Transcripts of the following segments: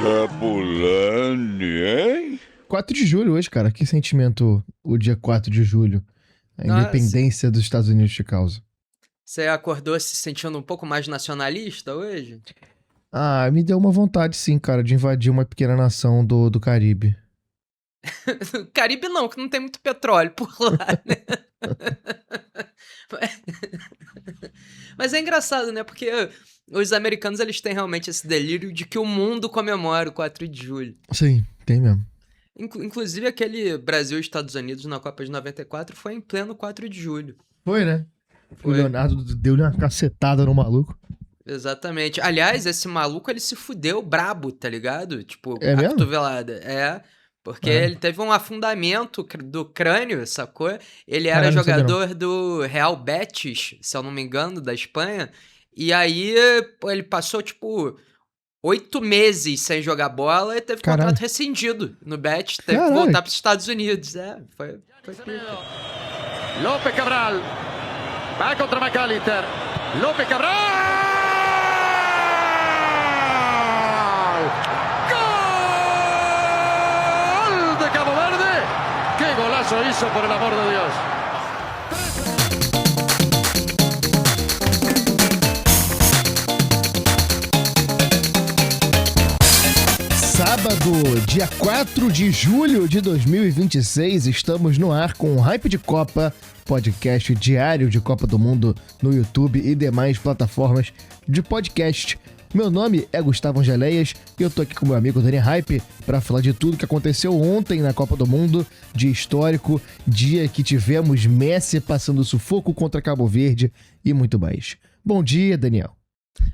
Cabulani, hein? 4 de julho hoje, cara. Que sentimento o dia 4 de julho? A independência dos Estados Unidos te causa. Você acordou se sentindo um pouco mais nacionalista hoje? Ah, me deu uma vontade, sim, cara, de invadir uma pequena nação do Caribe. Caribe não, que não tem muito petróleo por lá, né? Mas é engraçado, né? Porque os americanos, eles têm realmente esse delírio de que o mundo comemora o 4 de julho. Sim, tem mesmo. Inclusive, aquele Brasil e Estados Unidos na Copa de 94 foi em pleno 4 de julho. Foi, né? Foi. O Leonardo deu-lhe uma cacetada no maluco. Exatamente. Aliás, esse maluco, ele se fudeu brabo, tá ligado? Tipo, É a mesmo? cotovelada. É, porque ele teve um afundamento do crânio, sacou? Ele era Caralho, não sabia não. jogador do Real Betis, se eu não me engano, da Espanha. E aí, pô, ele passou, tipo, 8 meses sem jogar bola e teve Caralho. contrato rescindido no Betis. Teve que Caralho. voltar pros Estados Unidos. É, foi pica. López Cabral va contra McAllister. López Cabral. ¡Gol de Cabo Verde! ¡Qué golazo hizo, por el amor de Dios! Sábado, dia 4 de julho de 2026, estamos no ar com o Hype de Copa, podcast diário de Copa do Mundo no YouTube e demais plataformas de podcast. Meu nome é Gustavo Angeléias e eu tô aqui com meu amigo Dani Hype para falar de tudo que aconteceu ontem na Copa do Mundo, dia histórico, dia que tivemos Messi passando sufoco contra Cabo Verde e muito mais. Bom dia, Daniel.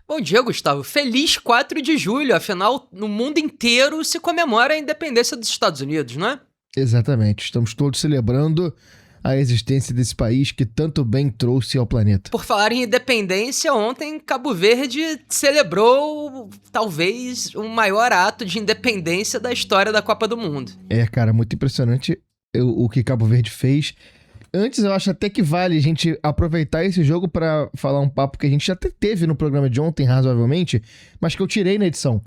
Bom dia, Gustavo. Feliz 4 de julho. Afinal, no mundo inteiro se comemora a independência dos Estados Unidos, não é? Exatamente. Estamos todos celebrando a existência desse país que tanto bem trouxe ao planeta. Por falar em independência, ontem Cabo Verde celebrou talvez o maior ato de independência da história da Copa do Mundo. É, cara, muito impressionante o que Cabo Verde fez. Antes, eu acho até que vale a gente aproveitar esse jogo pra falar um papo que a gente até teve no programa de ontem, razoavelmente, mas que eu tirei na edição,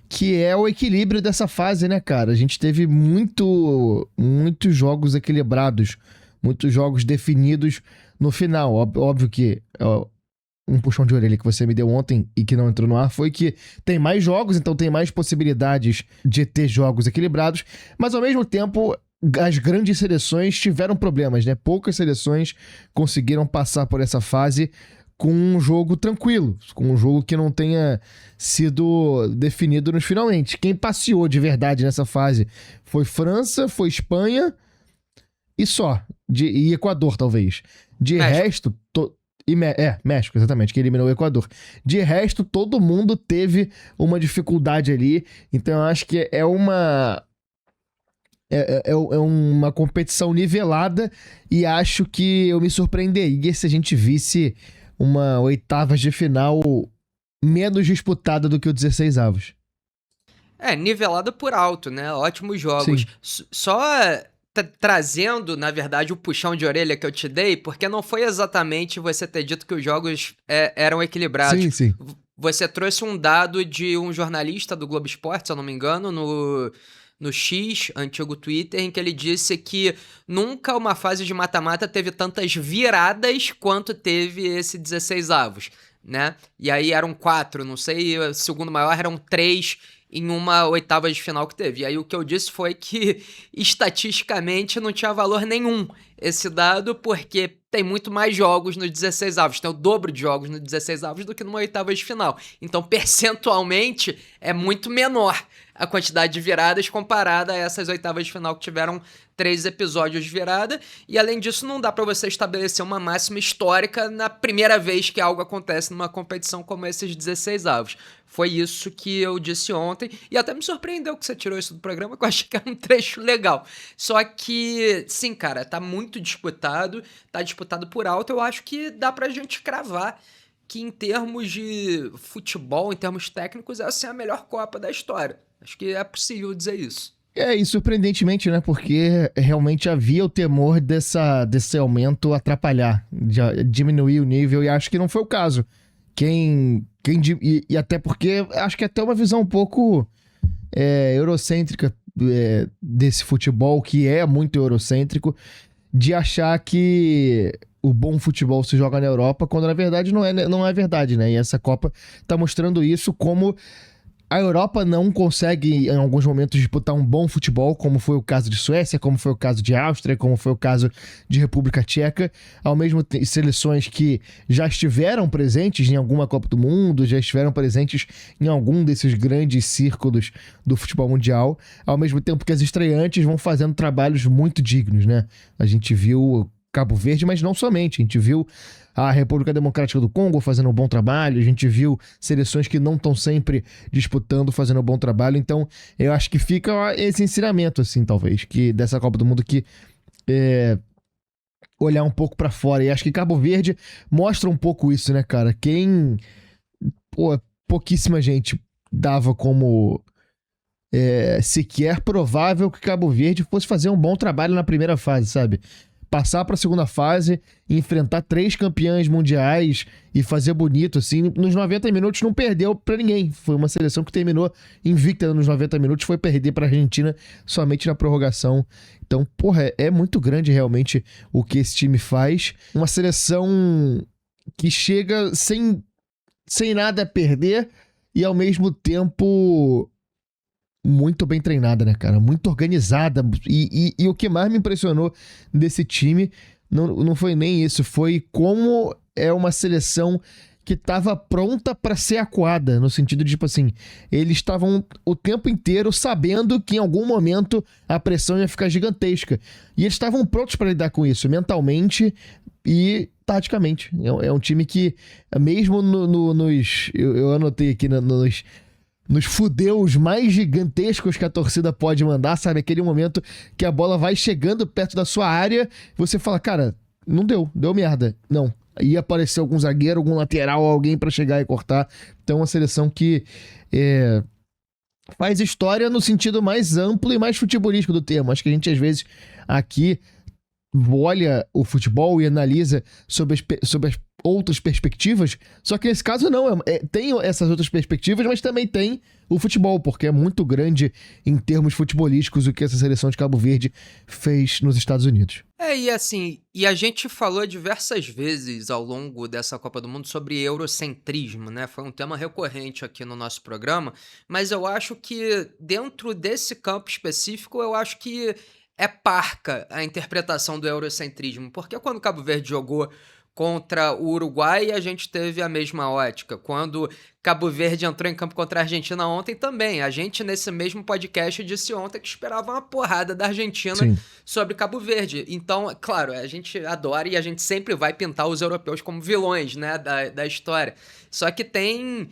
que é o equilíbrio dessa fase, né, cara? A gente teve muitos jogos equilibrados, muitos jogos definidos no final. Óbvio que um puxão de orelha que você me deu ontem e que não entrou no ar foi que tem mais jogos, então tem mais possibilidades de ter jogos equilibrados, mas ao mesmo tempo as grandes seleções tiveram problemas, né? Poucas seleções conseguiram passar por essa fase com um jogo tranquilo, com um jogo que não tenha sido definido nos finalmente. Quem passeou de verdade nessa fase foi França, foi Espanha e só. E Equador, talvez. De México. resto... México, exatamente, que eliminou o Equador. De resto, todo mundo teve uma dificuldade ali. Então, eu acho que é uma competição nivelada e acho que eu me surpreenderia se a gente visse uma oitavas de final menos disputada do que o 16avos. É, nivelada por alto, né? Ótimos jogos. Só trazendo, na verdade, o puxão de orelha que eu te dei, porque não foi exatamente você ter dito que os jogos eram equilibrados. Sim. Você trouxe um dado de um jornalista do Globo Esporte, se eu não me engano, no X, antigo Twitter, em que ele disse que nunca uma fase de mata-mata teve tantas viradas quanto teve esse 16avos, né? E aí eram 4, não sei, o segundo maior eram 3 em uma oitava de final que teve. E aí o que eu disse foi que estatisticamente não tinha valor nenhum esse dado, porque tem muito mais jogos nos 16avos, tem o dobro de jogos nos 16avos do que numa oitava de final. Então, percentualmente, é muito menor a quantidade de viradas comparada a essas oitavas de final que tiveram 3 episódios de virada. E, além disso, não dá pra você estabelecer uma máxima histórica na primeira vez que algo acontece numa competição como esses 16avos. Foi isso que eu disse ontem. E até me surpreendeu que você tirou isso do programa, que eu achei que era um trecho legal. Só que, sim, cara, tá muito disputado, tá disputado por alto. Eu acho que dá pra gente cravar que em termos de futebol, em termos técnicos, essa é a melhor Copa da história. Acho que é possível dizer isso. E surpreendentemente, né? Porque realmente havia o temor desse aumento atrapalhar, de diminuir o nível, e acho que não foi o caso. E até porque, acho que é até uma visão um pouco eurocêntrica desse futebol, que é muito eurocêntrico, de achar que o bom futebol se joga na Europa, quando na verdade não é verdade, né? E essa Copa tá mostrando isso, como a Europa não consegue, em alguns momentos, disputar um bom futebol, como foi o caso de Suécia, como foi o caso de Áustria, como foi o caso de República Tcheca, ao mesmo tempo seleções que já estiveram presentes em alguma Copa do Mundo, já estiveram presentes em algum desses grandes círculos do futebol mundial, ao mesmo tempo que as estreantes vão fazendo trabalhos muito dignos, né? A gente viu Cabo Verde, mas não somente, a gente viu a República Democrática do Congo fazendo um bom trabalho, a gente viu seleções que não estão sempre disputando, fazendo um bom trabalho, então eu acho que fica esse ensinamento, assim, talvez, que dessa Copa do Mundo, que olhar um pouco pra fora, e acho que Cabo Verde mostra um pouco isso, né, cara? Pouquíssima gente dava como sequer provável que Cabo Verde fosse fazer um bom trabalho na primeira fase, sabe? Passar para a segunda fase, enfrentar 3 campeãs mundiais e fazer bonito, assim, nos 90 minutos não perdeu para ninguém. Foi uma seleção que terminou invicta nos 90 minutos, foi perder para a Argentina somente na prorrogação. Então, porra, é muito grande realmente o que esse time faz. Uma seleção que chega sem nada a perder e ao mesmo tempo muito bem treinada, né, cara? Muito organizada. E o que mais me impressionou desse time não foi nem isso, foi como é uma seleção que estava pronta para ser acuada, no sentido de, tipo assim, eles estavam o tempo inteiro sabendo que em algum momento a pressão ia ficar gigantesca. E eles estavam prontos para lidar com isso, mentalmente e taticamente. É um time que, mesmo eu anotei aqui nos fudeus mais gigantescos que a torcida pode mandar, sabe? Aquele momento que a bola vai chegando perto da sua área, você fala, cara, não deu merda. Não, ia aparecer algum zagueiro, algum lateral, alguém pra chegar e cortar. Então, uma seleção que faz história no sentido mais amplo e mais futebolístico do termo. Acho que a gente, às vezes, aqui olha o futebol e analisa sobre as outras perspectivas, só que nesse caso não, tem essas outras perspectivas, mas também tem o futebol, porque é muito grande em termos futebolísticos o que essa seleção de Cabo Verde fez nos Estados Unidos. E assim, e a gente falou diversas vezes ao longo dessa Copa do Mundo sobre eurocentrismo, né? Foi um tema recorrente aqui no nosso programa, mas eu acho que dentro desse campo específico, eu acho que é parca a interpretação do eurocentrismo, porque quando o Cabo Verde jogou contra o Uruguai, a gente teve a mesma ótica. Quando Cabo Verde entrou em campo contra a Argentina ontem também, a gente nesse mesmo podcast disse ontem que esperava uma porrada da Argentina Sim. sobre Cabo Verde. Então, claro, a gente adora e a gente sempre vai pintar os europeus como vilões, né, da história. Só que tem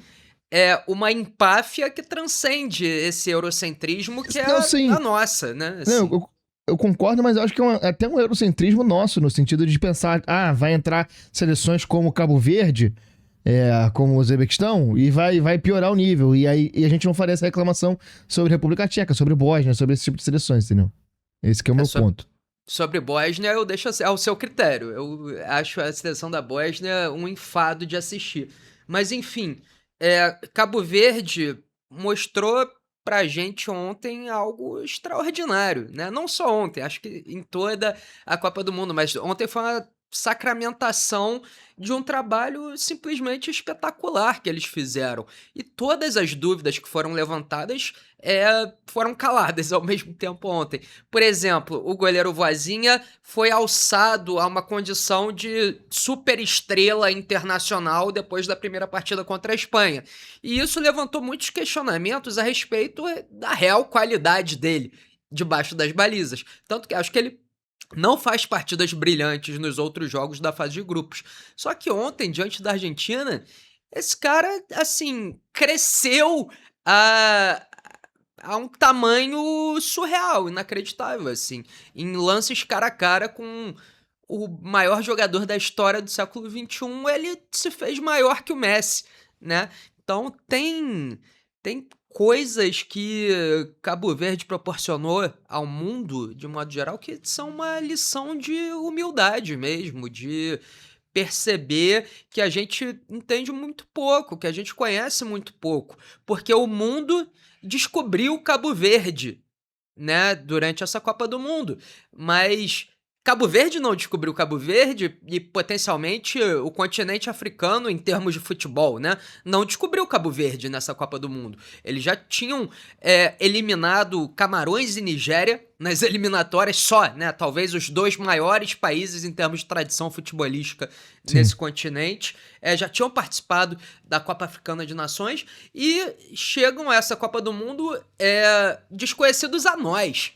uma empáfia que transcende esse eurocentrismo, que é a nossa, né? Assim. Não, eu concordo, mas eu acho que é até um eurocentrismo nosso, no sentido de pensar, vai entrar seleções como Cabo Verde, como o Uzbequistão, e vai piorar o nível. E a gente não faria essa reclamação sobre República Tcheca, sobre Bósnia, sobre esse tipo de seleções, entendeu? Esse que é o meu ponto. Sobre Bósnia, eu deixo ao seu critério. Eu acho a seleção da Bósnia um enfado de assistir. Mas, enfim, Cabo Verde mostrou pra gente ontem algo extraordinário, né? Não só ontem, acho que em toda a Copa do Mundo, mas ontem foi uma sacramentação de um trabalho simplesmente espetacular que eles fizeram. E todas as dúvidas que foram levantadas foram caladas ao mesmo tempo ontem. Por exemplo, o goleiro Vozinha foi alçado a uma condição de superestrela internacional depois da primeira partida contra a Espanha. E isso levantou muitos questionamentos a respeito da real qualidade dele debaixo das balizas. Tanto que acho que ele não faz partidas brilhantes nos outros jogos da fase de grupos. Só que ontem, diante da Argentina, esse cara, assim, cresceu a um tamanho surreal, inacreditável, assim. Em lances cara a cara com o maior jogador da história do século XXI, ele se fez maior que o Messi, né? Então tem coisas que Cabo Verde proporcionou ao mundo, de modo geral, que são uma lição de humildade mesmo, de perceber que a gente entende muito pouco, que a gente conhece muito pouco, porque o mundo descobriu Cabo Verde, né, durante essa Copa do Mundo. Mas Cabo Verde não descobriu Cabo Verde e potencialmente o continente africano em termos de futebol, né, não descobriu Cabo Verde nessa Copa do Mundo. Eles já tinham eliminado Camarões e Nigéria nas eliminatórias só, né, talvez os 2 maiores países em termos de tradição futebolística nesse continente, já tinham participado da Copa Africana de Nações e chegam a essa Copa do Mundo desconhecidos a nós,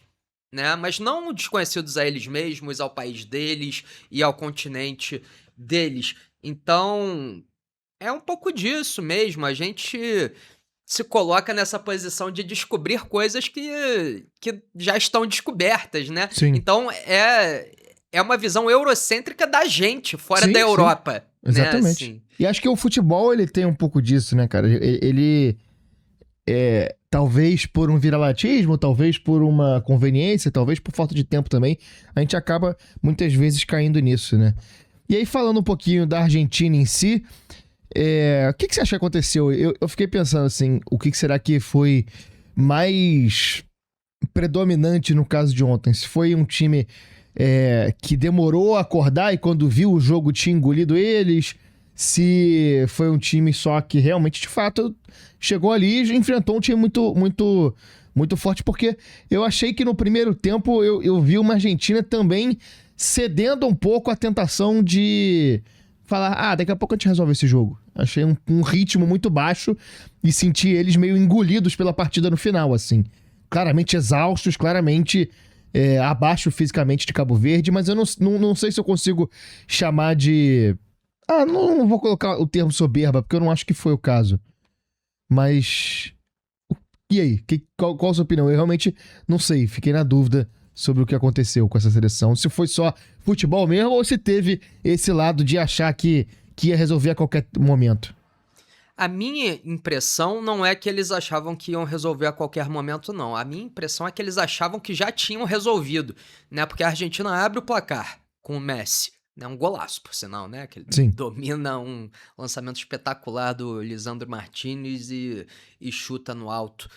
né? Mas não desconhecidos a eles mesmos, ao país deles e ao continente deles. Então, é um pouco disso mesmo. A gente se coloca nessa posição de descobrir coisas que já estão descobertas, né? Sim. Então, é uma visão eurocêntrica da gente, fora Sim, da sim. Europa. Exatamente. Né? Assim. E acho que o futebol, ele tem um pouco disso, né, cara? Ele... talvez por um viralatismo, talvez por uma conveniência, talvez por falta de tempo também, a gente acaba muitas vezes caindo nisso, né? E aí, falando um pouquinho da Argentina em si, o que você acha que aconteceu? Eu fiquei pensando assim, o que será que foi mais predominante no caso de ontem? Se foi um time que demorou a acordar e quando viu o jogo tinha engolido eles, se foi um time só que realmente, de fato, chegou ali e enfrentou um time muito, muito, muito forte, porque eu achei que no primeiro tempo eu vi uma Argentina também cedendo um pouco à tentação de falar, daqui a pouco a gente resolve esse jogo. Achei um ritmo muito baixo e senti eles meio engolidos pela partida no final, assim. Claramente exaustos, claramente abaixo fisicamente de Cabo Verde, mas eu não sei se eu consigo chamar de... não vou colocar o termo soberba, porque eu não acho que foi o caso. Mas... E aí? Qual a sua opinião? Eu realmente não sei. Fiquei na dúvida sobre o que aconteceu com essa seleção. Se foi só futebol mesmo ou se teve esse lado de achar que ia resolver a qualquer momento. A minha impressão não é que eles achavam que iam resolver a qualquer momento, não. A minha impressão é que eles achavam que já tinham resolvido, né? Porque a Argentina abre o placar com o Messi. É um golaço, por sinal, né? Que ele Sim. domina um lançamento espetacular do Lisandro Martinez e chuta no alto.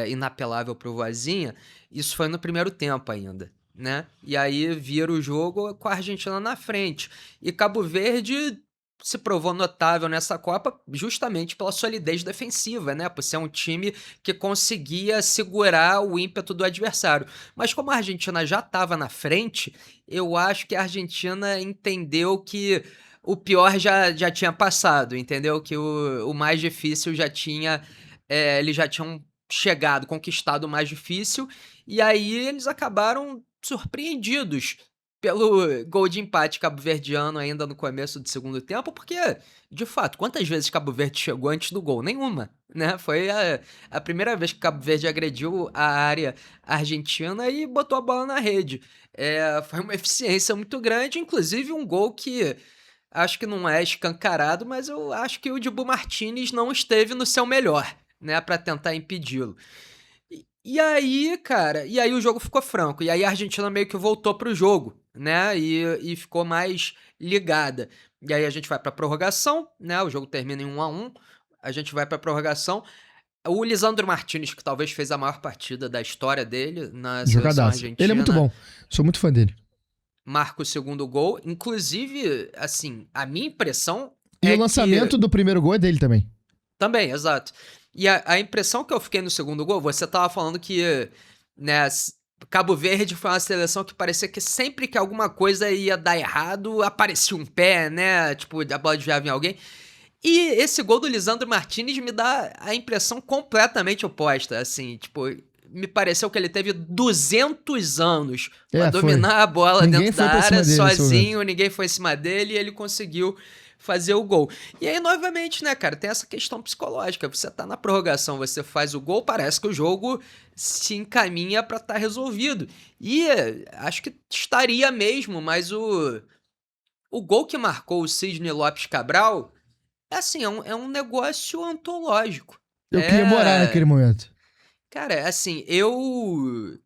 Inapelável pro Vozinha. Isso foi no primeiro tempo ainda, né? E aí vira o jogo com a Argentina na frente. E Cabo Verde se provou notável nessa Copa justamente pela solidez defensiva, né? Por ser um time que conseguia segurar o ímpeto do adversário. Mas como a Argentina já estava na frente, eu acho que a Argentina entendeu que o pior já tinha passado, entendeu? Que o mais difícil já tinha... eles já tinham chegado, conquistado o mais difícil, e aí eles acabaram surpreendidos pelo gol de empate cabo-verdiano ainda no começo do segundo tempo, porque, de fato, quantas vezes Cabo Verde chegou antes do gol? Nenhuma, né? Foi a primeira vez que Cabo Verde agrediu a área argentina e botou a bola na rede. Foi uma eficiência muito grande, inclusive um gol que acho que não é escancarado, mas eu acho que o Dibu Martínez não esteve no seu melhor, né, pra tentar impedi-lo. E aí, cara, o jogo ficou franco. E aí a Argentina meio que voltou pro jogo, né? E ficou mais ligada. E aí a gente vai pra prorrogação, né? O jogo termina em 1-1. A gente vai pra prorrogação. O Lisandro Martínez, que talvez fez a maior partida da história dele na seleção argentina. Ele é muito bom. Sou muito fã dele. Marca o segundo gol. Inclusive, assim, a minha impressão e o lançamento do primeiro gol é dele também. Também, exato. E a impressão que eu fiquei no segundo gol, você tava falando que, né, Cabo Verde foi uma seleção que parecia que sempre que alguma coisa ia dar errado, aparecia um pé, né, tipo, a bola desviava em alguém. E esse gol do Lisandro Martínez me dá a impressão completamente oposta, assim, tipo, me pareceu que ele teve 200 anos pra dominar a bola dentro da área sozinho, ninguém foi em cima dele e ele conseguiu fazer o gol. E aí, novamente, né, cara, tem essa questão psicológica. Você tá na prorrogação, você faz o gol, parece que o jogo se encaminha pra estar resolvido. E acho que estaria mesmo, mas o gol que marcou o Sidney Lopes Cabral, assim, é um negócio antológico. Eu queria morar naquele momento. Cara, assim, eu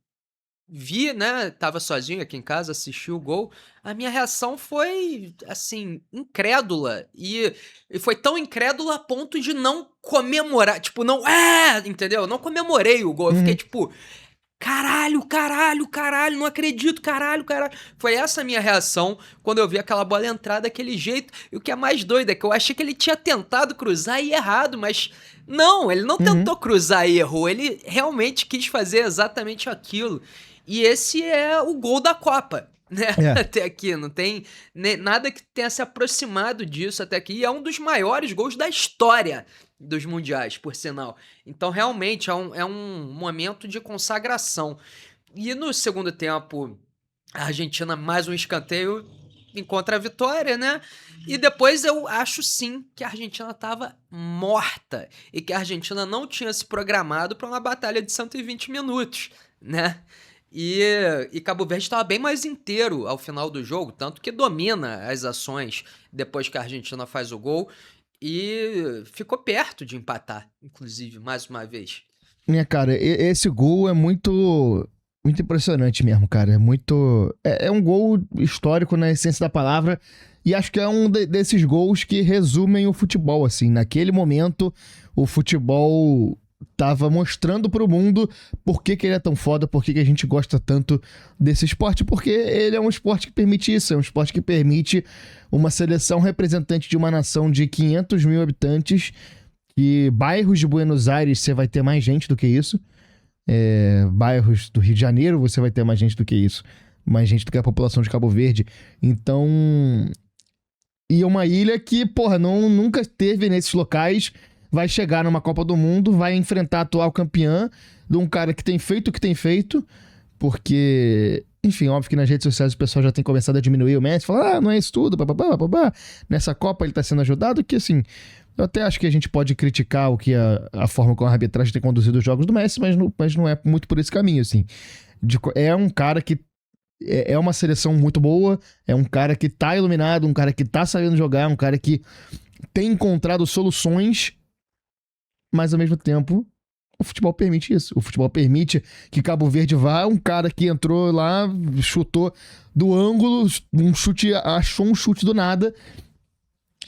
vi, né, tava sozinho aqui em casa, assisti o gol, a minha reação foi, assim, incrédula. E foi tão incrédula a ponto de não comemorar, tipo, não, entendeu? Não comemorei o gol, eu fiquei Uhum. tipo, caralho, caralho, caralho, não acredito, caralho, caralho. Foi essa a minha reação quando eu vi aquela bola entrar daquele jeito. E o que é mais doido é que eu achei que ele tinha tentado cruzar e errado, mas não, ele não Uhum. tentou cruzar e errou, ele realmente quis fazer exatamente aquilo. E esse é o gol da Copa, né? É. Até aqui, não tem nada que tenha se aproximado disso até aqui. E é um dos maiores gols da história dos mundiais, por sinal. Então, realmente, é um momento de consagração. E no segundo tempo, a Argentina, mais um escanteio, encontra a vitória, né? E depois eu acho sim que a Argentina estava morta e que a Argentina não tinha se programado para uma batalha de 120 minutos, né? E Cabo Verde estava bem mais inteiro ao final do jogo, tanto que domina as ações depois que a Argentina faz o gol e ficou perto de empatar, inclusive, mais uma vez. Minha cara, esse gol é muito impressionante mesmo, cara. É um gol histórico na essência da palavra. E acho que é um desses gols que resumem o futebol, assim. Naquele momento, o futebol tava mostrando pro mundo por que ele é tão foda, por que a gente gosta tanto desse esporte, porque ele é um esporte que permite isso, é um esporte que permite uma seleção representante de uma nação de 500 mil habitantes, e bairros de Buenos Aires você vai ter mais gente do que isso. Bairros do Rio de Janeiro você vai ter mais gente do que isso. Mais gente do que a população de Cabo Verde. Então... E uma ilha que, porra, nunca esteve nesses locais, vai chegar numa Copa do Mundo, vai enfrentar a atual campeã de um cara que tem feito o que tem feito, porque... Enfim, óbvio que nas redes sociais o pessoal já tem começado a diminuir o Messi, falar, não é isso tudo, babá. Nessa Copa ele tá sendo ajudado, que assim... Eu até acho que a gente pode criticar o que a forma como a arbitragem tem conduzido os jogos do Messi, mas não é muito por esse caminho, assim. É um cara que é uma seleção muito boa, é um cara que tá iluminado, um cara que tá sabendo jogar, um cara que tem encontrado soluções, mas ao mesmo tempo o futebol permite isso. O futebol permite que Cabo Verde vá, um cara que entrou lá, chutou do ângulo, achou um chute do nada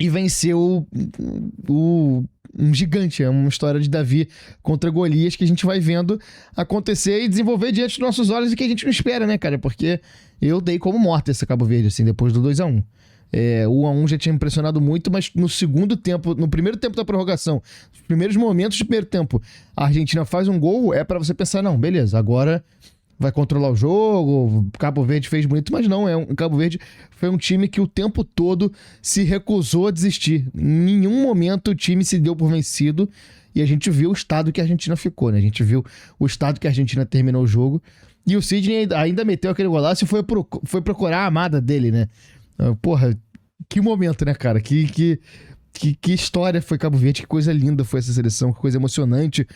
e venceu um gigante. É uma história de Davi contra Golias que a gente vai vendo acontecer e desenvolver diante dos nossos olhos e que a gente não espera, né, cara? Porque eu dei como morta esse Cabo Verde, assim, depois do 2-1. O 1-1 já tinha impressionado muito, mas no segundo tempo, no primeiro tempo da prorrogação, nos primeiros momentos do primeiro tempo, a Argentina faz um gol, é pra você pensar, não, beleza, agora vai controlar o jogo, Cabo Verde fez bonito, mas não, Cabo Verde foi um time que o tempo todo se recusou a desistir. Em nenhum momento o time se deu por vencido e a gente viu o estado que a Argentina ficou, né? A gente viu o estado que a Argentina terminou o jogo e o Sidney ainda meteu aquele golaço e foi procurar a amada dele, né? Porra, que momento, né, cara? Que história foi Cabo Verde, que coisa linda foi essa seleção, que coisa emocionante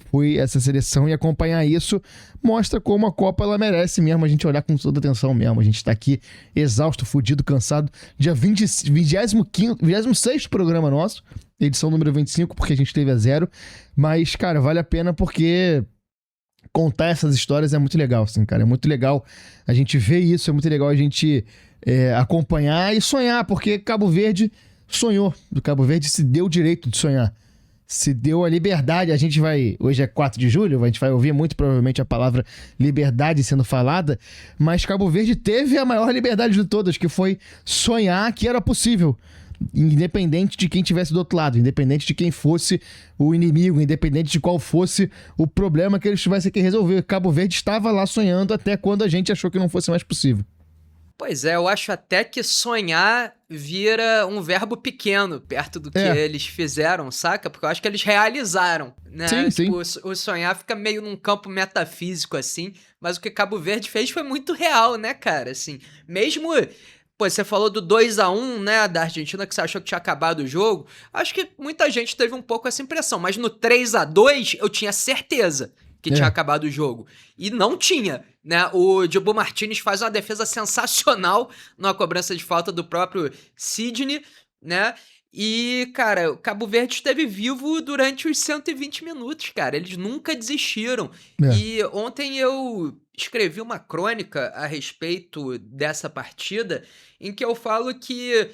foi essa seleção, e acompanhar isso mostra como a Copa ela merece mesmo a gente olhar com toda atenção mesmo. A gente tá aqui exausto, fudido, cansado. Dia 26º programa nosso, edição número 25, porque a gente teve a 0. Mas, cara, vale a pena porque contar essas histórias é muito legal, assim, cara. É muito legal a gente ver isso, é muito legal a gente acompanhar e sonhar, porque Cabo Verde sonhou. O Cabo Verde se deu o direito de sonhar. Se deu a liberdade, a gente vai... Hoje é 4 de julho, a gente vai ouvir muito provavelmente a palavra liberdade sendo falada, mas Cabo Verde teve a maior liberdade de todas, que foi sonhar que era possível, independente de quem estivesse do outro lado, independente de quem fosse o inimigo, independente de qual fosse o problema que eles tivessem que resolver. Cabo Verde estava lá sonhando até quando a gente achou que não fosse mais possível. Pois é, eu acho até que sonhar vira um verbo pequeno perto do que eles fizeram, saca? Porque eu acho que eles realizaram, né? Sim, tipo, o sonhar fica meio num campo metafísico, assim, mas o que Cabo Verde fez foi muito real, né, cara? Assim, mesmo... Pô, você falou do 2-1, né, da Argentina, que você achou que tinha acabado o jogo. Acho que muita gente teve um pouco essa impressão, mas no 3-2 eu tinha certeza que tinha acabado o jogo. E não tinha, né? O Dibu Martínez faz uma defesa sensacional numa cobrança de falta do próprio Sidney, né? E, cara, o Cabo Verde esteve vivo durante os 120 minutos, cara. Eles nunca desistiram. É. E ontem eu escrevi uma crônica a respeito dessa partida, em que eu falo que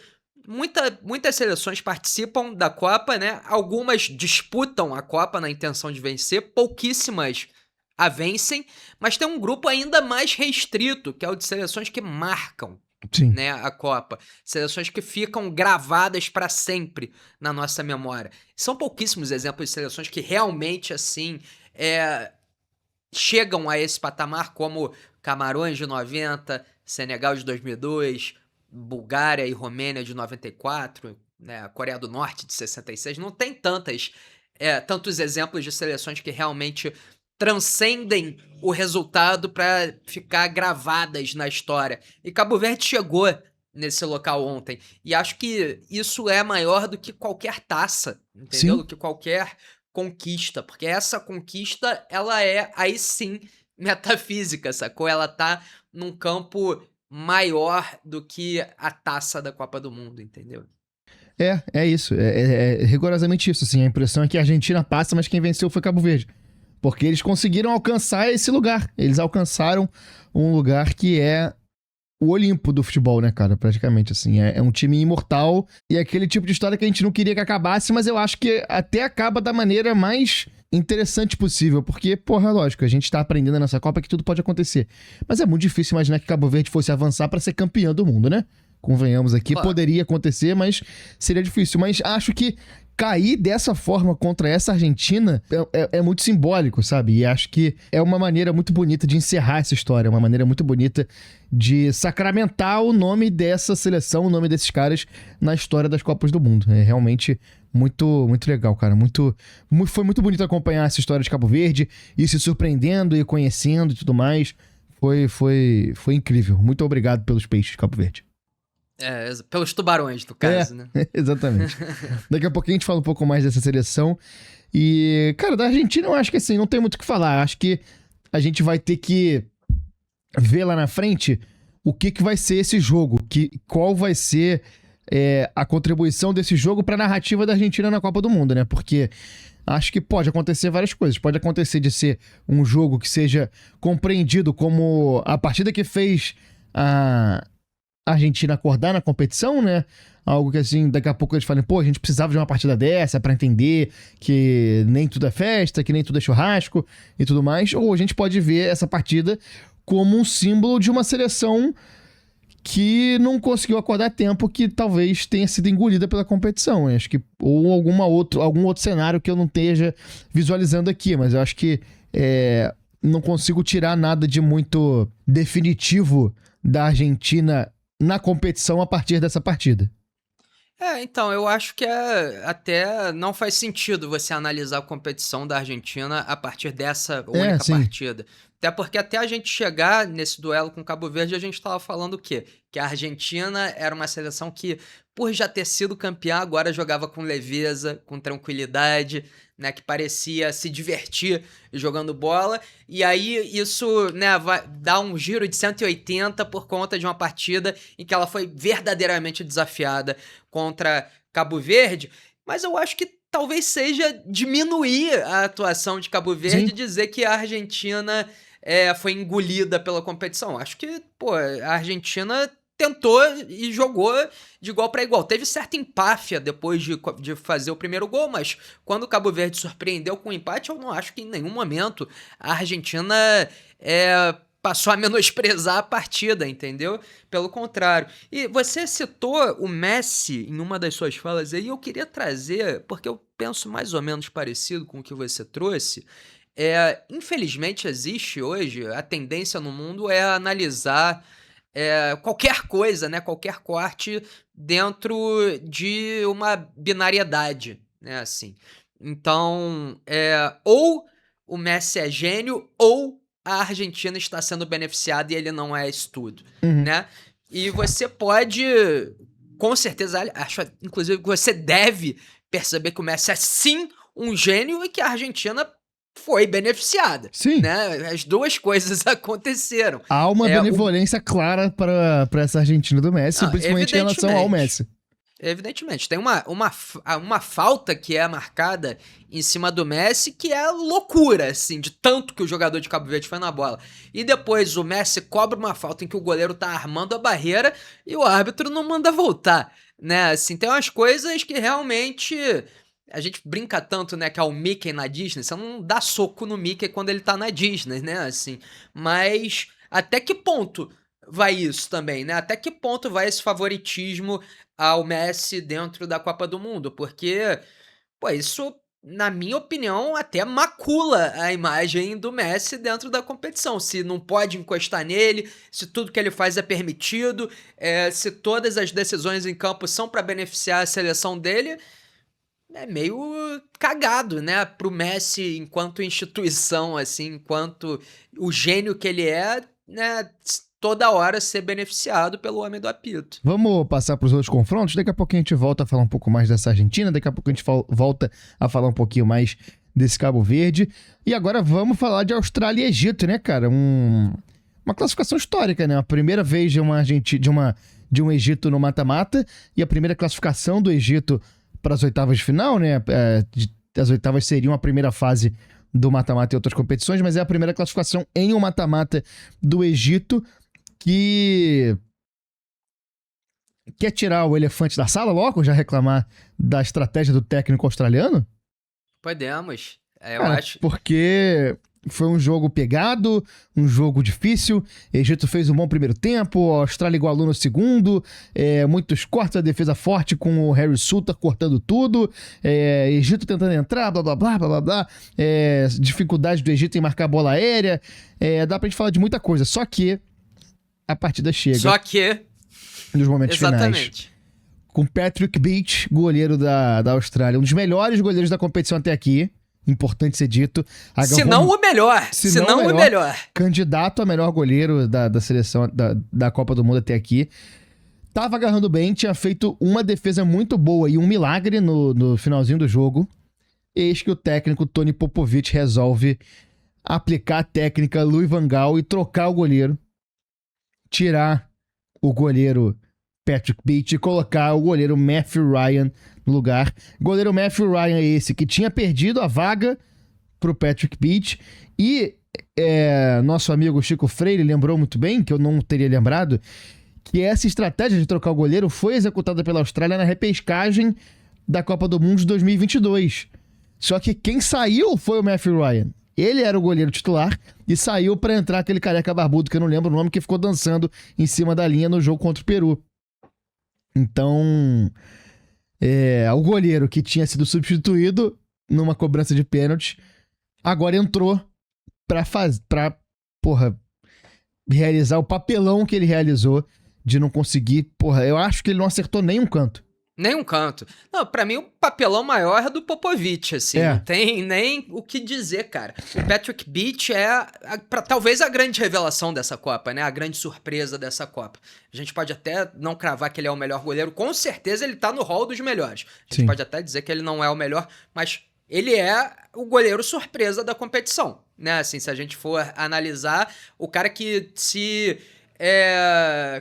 muitas seleções participam da Copa, né? Algumas disputam a Copa na intenção de vencer, pouquíssimas a vencem, mas tem um grupo ainda mais restrito, que é o de seleções que marcam, Sim. né, a Copa. Seleções que ficam gravadas para sempre na nossa memória. São pouquíssimos exemplos de seleções que realmente, assim, chegam a esse patamar, como Camarões de 90, Senegal de 2002, Bulgária e Romênia de 94, né, a Coreia do Norte de 66. Não tem tantos exemplos de seleções que realmente transcendem o resultado para ficar gravadas na história. E Cabo Verde chegou nesse local ontem. E acho que isso é maior do que qualquer taça, entendeu? Sim. Do que qualquer conquista. Porque essa conquista, ela é, aí sim, metafísica, sacou? Ela tá num campo maior do que a taça da Copa do Mundo, entendeu? É isso. É rigorosamente isso, assim. A impressão é que a Argentina passa, mas quem venceu foi Cabo Verde. Porque eles conseguiram alcançar esse lugar. Eles alcançaram um lugar que é o Olimpo do futebol, né, cara? Praticamente, assim. É um time imortal e é aquele tipo de história que a gente não queria que acabasse, mas eu acho que até acaba da maneira mais interessante possível. Porque, porra, lógico, a gente tá aprendendo nessa Copa que tudo pode acontecer. Mas é muito difícil imaginar que Cabo Verde fosse avançar pra ser campeão do mundo, né? Convenhamos aqui, Claro. Poderia acontecer, mas seria difícil. Mas acho que cair dessa forma contra essa Argentina é muito simbólico, sabe? E acho que é uma maneira muito bonita de encerrar essa história, uma maneira muito bonita de sacramentar o nome dessa seleção, o nome desses caras na história das Copas do Mundo. É realmente muito, muito legal, cara. Foi muito bonito acompanhar essa história de Cabo Verde e se surpreendendo e conhecendo e tudo mais. Foi incrível. Muito obrigado pelos peixes de Cabo Verde. Pelos tubarões, no caso, né? Exatamente. Daqui a pouquinho a gente fala um pouco mais dessa seleção. E, cara, da Argentina eu acho que assim, não tem muito o que falar. Acho que a gente vai ter que ver lá na frente o que vai ser esse jogo. Qual vai ser a contribuição desse jogo pra narrativa da Argentina na Copa do Mundo, né? Porque acho que pode acontecer várias coisas. Pode acontecer de ser um jogo que seja compreendido como a partida que fez a Argentina acordar na competição, né? Algo que, assim, daqui a pouco eles falam, pô, a gente precisava de uma partida dessa pra entender que nem tudo é festa, que nem tudo é churrasco e tudo mais. Ou a gente pode ver essa partida como um símbolo de uma seleção que não conseguiu acordar a tempo, que talvez tenha sido engolida pela competição. Eu acho que, ou algum outro cenário que eu não esteja visualizando aqui, mas eu acho que não consigo tirar nada de muito definitivo da Argentina na competição a partir dessa partida. Então, eu acho que até não faz sentido você analisar a competição da Argentina a partir dessa única sim. partida. Até porque até a gente chegar nesse duelo com o Cabo Verde, a gente estava falando o quê? Que a Argentina era uma seleção que, por já ter sido campeã, agora jogava com leveza, com tranquilidade, né, que parecia se divertir jogando bola, e aí isso, né, vai dar um giro de 180 por conta de uma partida em que ela foi verdadeiramente desafiada contra Cabo Verde, mas eu acho que talvez seja diminuir a atuação de Cabo Verde e dizer que a Argentina foi engolida pela competição. Acho que, a Argentina tentou e jogou de igual para igual. Teve certa empáfia depois de fazer o primeiro gol, mas quando o Cabo Verde surpreendeu com o empate, eu não acho que em nenhum momento a Argentina passou a menosprezar a partida, entendeu? Pelo contrário. E você citou o Messi em uma das suas falas aí, eu queria trazer, porque eu penso mais ou menos parecido com o que você trouxe. Infelizmente existe hoje, a tendência no mundo é analisar qualquer coisa, né, qualquer corte dentro de uma binariedade, né, assim. Então, ou o Messi é gênio, ou a Argentina está sendo beneficiada e ele não é isso tudo, né? E você pode, com certeza, acho, inclusive, que você deve perceber que o Messi é sim um gênio e que a Argentina foi beneficiada. Sim. Né? As duas coisas aconteceram. Há uma benevolência clara para essa Argentina do Messi, principalmente em relação ao Messi. Evidentemente. Tem uma falta que é marcada em cima do Messi que é loucura, assim, de tanto que o jogador de Cabo Verde foi na bola. E depois o Messi cobra uma falta em que o goleiro tá armando a barreira e o árbitro não manda voltar, né? Assim, tem umas coisas que realmente... A gente brinca tanto, né, que é o Mickey na Disney. Você não dá soco no Mickey quando ele tá na Disney, né, assim. Mas até que ponto vai isso também, né? Até que ponto vai esse favoritismo ao Messi dentro da Copa do Mundo? Porque, pô, isso, na minha opinião, até macula a imagem do Messi dentro da competição. Se não pode encostar nele, se tudo que ele faz é permitido, se todas as decisões em campo são para beneficiar a seleção dele, é meio cagado, né? Pro Messi, enquanto instituição, assim, enquanto o gênio que ele é, né? Toda hora ser beneficiado pelo homem do apito. Vamos passar para os outros confrontos? Daqui a pouco a gente volta a falar um pouco mais dessa Argentina, daqui a pouco a gente volta a falar um pouquinho mais desse Cabo Verde. E agora vamos falar de Austrália e Egito, né, cara? Uma classificação histórica, né? A primeira vez de um Egito no mata-mata e a primeira classificação do Egito para as oitavas de final, né? As oitavas seriam a primeira fase do mata-mata e outras competições, mas é a primeira classificação em um mata-mata do Egito que quer tirar o elefante da sala logo, já reclamar da estratégia do técnico australiano? Podemos. Eu Cara, acho. porque foi um jogo pegado, um jogo difícil. Egito fez um bom primeiro tempo, a Austrália igualou no segundo, muitos cortes, a defesa forte com o Harry Suter cortando tudo, Egito tentando entrar, blá blá blá blá blá blá, dificuldade do Egito em marcar a bola aérea, dá pra gente falar de muita coisa, só que a partida chega Só que... nos momentos finais. Exatamente. Com Patrick Beach, goleiro da Austrália, um dos melhores goleiros da competição até aqui, importante ser dito. Se não o melhor. Se não o melhor. Candidato a melhor goleiro da seleção da Copa do Mundo até aqui. Tava agarrando bem, tinha feito uma defesa muito boa e um milagre no finalzinho do jogo. Eis que o técnico Tony Popovic resolve aplicar a técnica Louis van Gaal e trocar o goleiro. Tirar o goleiro Patrick Beach e colocar o goleiro Matthew Ryan no lugar. Goleiro Matthew Ryan é esse que tinha perdido a vaga pro Patrick Beach e nosso amigo Chico Freire lembrou muito bem, que eu não teria lembrado, que essa estratégia de trocar o goleiro foi executada pela Austrália na repescagem da Copa do Mundo de 2022. Só que quem saiu foi o Matthew Ryan. Ele era o goleiro titular e saiu pra entrar aquele careca barbudo, que eu não lembro o nome, que ficou dançando em cima da linha no jogo contra o Peru. Então, o goleiro que tinha sido substituído numa cobrança de pênalti, agora entrou pra realizar o papelão que ele realizou de não conseguir, eu acho que ele não acertou nenhum canto. Nem um canto. Não, pra mim o papelão maior é do Popovic, assim. Não tem nem o que dizer, cara. O Patrick Beach talvez a grande revelação dessa Copa, né? A grande surpresa dessa Copa. A gente pode até não cravar que ele é o melhor goleiro. Com certeza ele tá no hall dos melhores. A gente pode até dizer que ele não é o melhor, mas ele é o goleiro surpresa da competição, né? Assim, se a gente for analisar, o cara que se...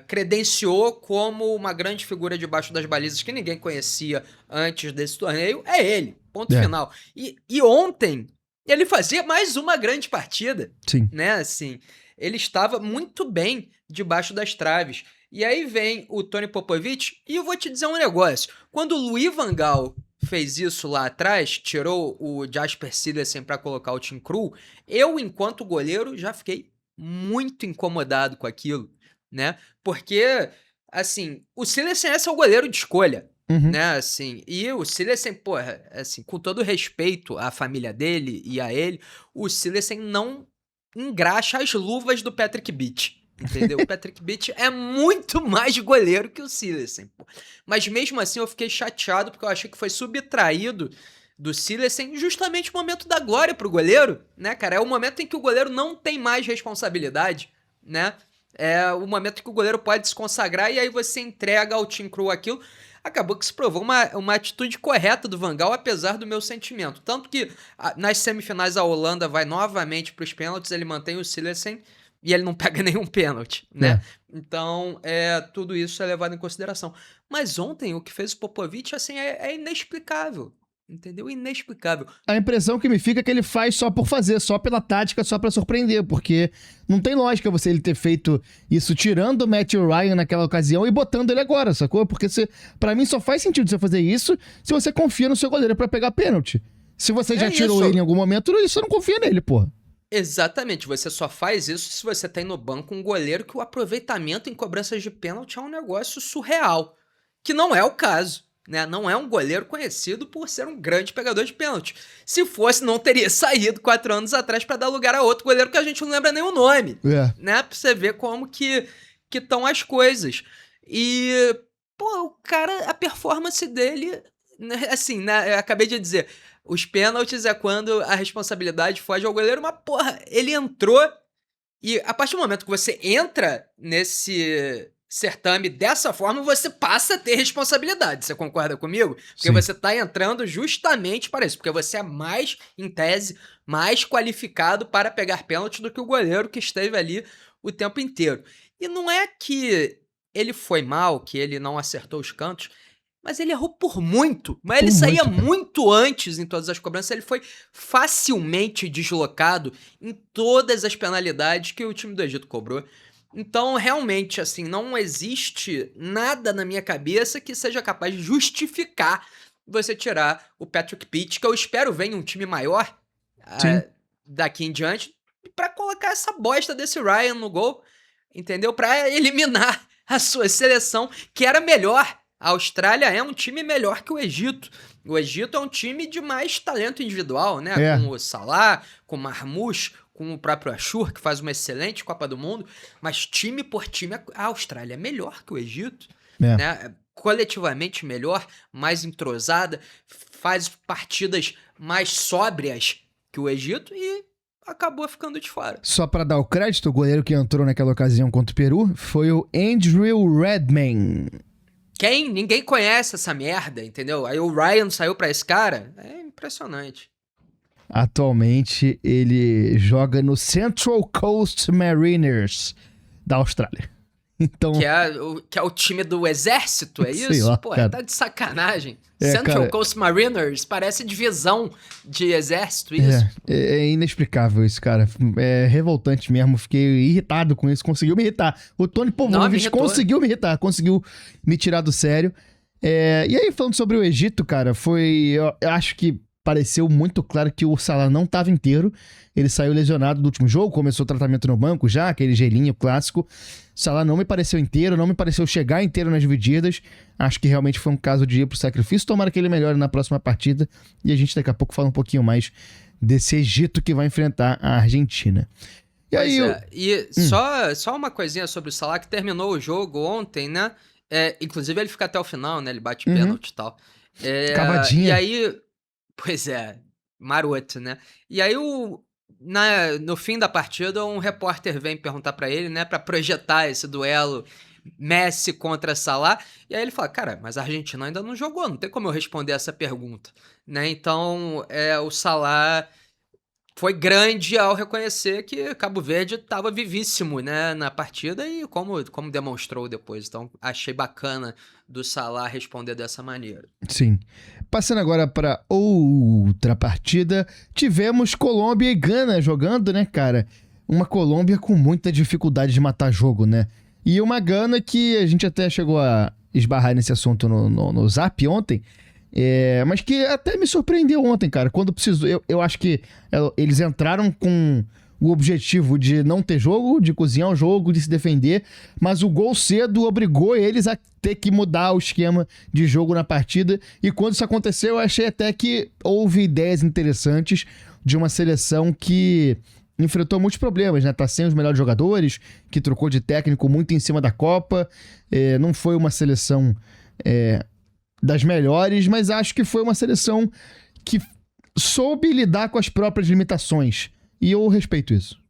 credenciou como uma grande figura debaixo das balizas que ninguém conhecia antes desse torneio, é ele, ponto final. E ontem ele fazia mais uma grande partida, né, assim, ele estava muito bem debaixo das traves. E aí vem o Tony Popovic e eu vou te dizer um negócio, quando o Louis van Gaal fez isso lá atrás, tirou o Jasper Cillessen para colocar o Tim Krul, eu, enquanto goleiro, já fiquei muito incomodado com aquilo, né? Porque, assim, o Cillessen é seu goleiro de escolha, né? Assim, e o Cillessen, assim, com todo respeito à família dele e a ele, o Cillessen não engraxa as luvas do Patrick Beach, entendeu? O Patrick Beach é muito mais goleiro que o Cillessen, pô. Mas mesmo assim eu fiquei chateado porque eu achei que foi subtraído do Cillessen justamente o momento da glória pro goleiro, né, cara? É o momento em que o goleiro não tem mais responsabilidade, né? É o momento em que o goleiro pode se consagrar e aí você entrega ao Tim Krul aquilo. Acabou que se provou uma atitude correta do Van Gaal, apesar do meu sentimento. Tanto que nas semifinais a Holanda vai novamente pros pênaltis, ele mantém o Cillessen e ele não pega nenhum pênalti, né? Então, tudo isso é levado em consideração. Mas ontem, o que fez o Popovich, assim, é inexplicável. Entendeu? Inexplicável. A impressão que me fica é que ele faz só por fazer, só pela tática, só pra surpreender, porque não tem lógica ele ter feito isso tirando o Matthew Ryan naquela ocasião e botando ele agora, sacou? Porque pra mim só faz sentido você fazer isso se você confia no seu goleiro pra pegar pênalti. Se você já tirou isso. ele em algum momento, você não confia nele, porra. Exatamente, você só faz isso se você tem no banco um goleiro que o aproveitamento em cobranças de pênalti é um negócio surreal, que não é o caso. Né? Não é um goleiro conhecido por ser um grande pegador de pênalti. Se fosse, não teria saído 4 anos atrás para dar lugar a outro goleiro que a gente não lembra nem o nome. Né? Pra você ver como que estão as coisas. E, pô, o cara, a performance dele, assim, né? Eu acabei de dizer, os pênaltis é quando a responsabilidade foge ao goleiro, mas, porra, ele entrou e a partir do momento que você entra nesse certame dessa forma, você passa a ter responsabilidade. Você concorda comigo? Porque Sim. você tá entrando justamente para isso. Porque você é mais, em tese, mais qualificado para pegar pênalti do que o goleiro que esteve ali o tempo inteiro. E não é que ele foi mal, que ele não acertou os cantos, mas ele errou por muito. Mas ele saía muito antes em todas as cobranças. Ele foi facilmente deslocado em todas as penalidades que o time do Egito cobrou. Então, realmente, assim, não existe nada na minha cabeça que seja capaz de justificar você tirar o Patrick Pitt, que eu espero venha um time maior daqui em diante, pra colocar essa bosta desse Ryan no gol, entendeu? Pra eliminar a sua seleção, que era melhor. A Austrália é um time melhor que o Egito. O Egito é um time de mais talento individual, né? Com o Salah, com o Marmoush, com o próprio Ashur, que faz uma excelente Copa do Mundo, mas time por time, a Austrália é melhor que o Egito, né? Coletivamente melhor, mais entrosada, faz partidas mais sóbrias que o Egito e acabou ficando de fora. Só pra dar o crédito, o goleiro que entrou naquela ocasião contra o Peru foi o Andrew Redmayne. Ninguém conhece essa merda, entendeu? Aí o Ryan saiu pra esse cara, é impressionante. Atualmente, ele joga no Central Coast Mariners da Austrália. Então... Que é o time do exército, é isso? Sei lá, pô, cara. Tá de sacanagem. Central Coast Mariners parece divisão de exército, isso. É inexplicável isso, cara. É revoltante mesmo. Fiquei irritado com isso. Conseguiu me irritar. O Tony Popovich conseguiu me irritar. Conseguiu me tirar do sério. E aí, falando sobre o Egito, cara, eu acho que pareceu muito claro que o Salah não estava inteiro. Ele saiu lesionado do último jogo, começou o tratamento no banco já, aquele gelinho clássico. O Salah não me pareceu inteiro, não me pareceu chegar inteiro nas divididas. Acho que realmente foi um caso de ir pro sacrifício. Tomara que ele melhore na próxima partida. E a gente daqui a pouco fala um pouquinho mais desse Egito que vai enfrentar a Argentina. E aí, só uma coisinha sobre o Salah, que terminou o jogo ontem, né? Inclusive ele fica até o final, né? Ele bate pênalti e tal. Cavadinha. E aí... Pois é, maroto, né? E aí, no fim da partida, um repórter vem perguntar pra ele, né? Pra projetar esse duelo Messi contra Salah. E aí ele fala, cara, mas a Argentina ainda não jogou, não tem como eu responder essa pergunta, né? Então, o Salah foi grande ao reconhecer que Cabo Verde estava vivíssimo, né, na partida e como demonstrou depois. Então, achei bacana do Salah responder dessa maneira. Sim. Passando agora para outra partida, tivemos Colômbia e Gana jogando, né, cara? Uma Colômbia com muita dificuldade de matar jogo, né? E uma Gana que a gente até chegou a esbarrar nesse assunto no Zap ontem, mas que até me surpreendeu ontem, cara. Quando precisou, eu acho que eles entraram com o objetivo de não ter jogo, de cozinhar o jogo, de se defender, mas o gol cedo obrigou eles a ter que mudar o esquema de jogo na partida, e quando isso aconteceu, eu achei até que houve ideias interessantes de uma seleção que enfrentou muitos problemas, né? Tá sem os melhores jogadores, que trocou de técnico muito em cima da Copa, não foi uma seleção das melhores, mas acho que foi uma seleção que soube lidar com as próprias limitações. E eu respeito isso.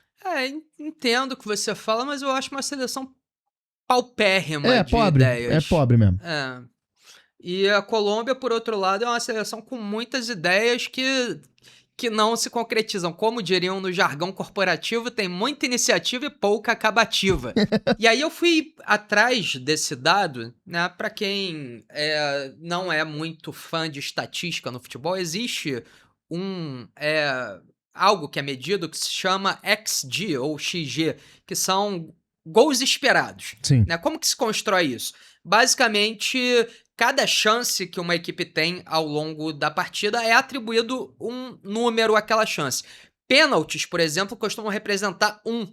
Entendo o que você fala, mas eu acho uma seleção paupérrima de ideias. É pobre mesmo. E a Colômbia, por outro lado, é uma seleção com muitas ideias que que não se concretizam. Como diriam no jargão corporativo, tem muita iniciativa e pouca acabativa. E aí eu fui atrás desse dado, né? Para quem não é muito fã de estatística no futebol, existe algo que é medido que se chama XG ou XG, que são gols esperados. Sim. Né? Como que se constrói isso? Basicamente, cada chance que uma equipe tem ao longo da partida é atribuído um número àquela chance. Pênaltis, por exemplo, costumam representar 1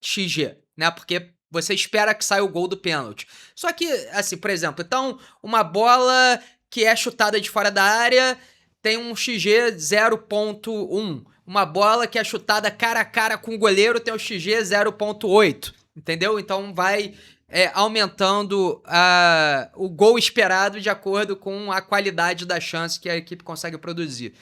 XG, né? Porque você espera que saia o gol do pênalti. Só que, assim, por exemplo, então, uma bola que é chutada de fora da área tem um XG 0.1. Uma bola que é chutada cara a cara com o goleiro tem um XG 0.8. Entendeu? Então vai aumentando o gol esperado de acordo com a qualidade da chance que a equipe consegue produzir.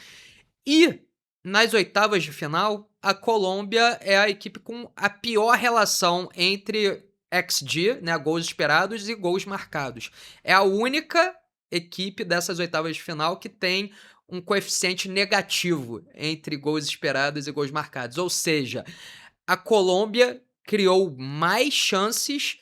E nas oitavas de final, a Colômbia é a equipe com a pior relação entre XG, né, gols esperados, e gols marcados. É a única equipe dessas oitavas de final que tem um coeficiente negativo entre gols esperados e gols marcados. Ou seja, a Colômbia criou mais chances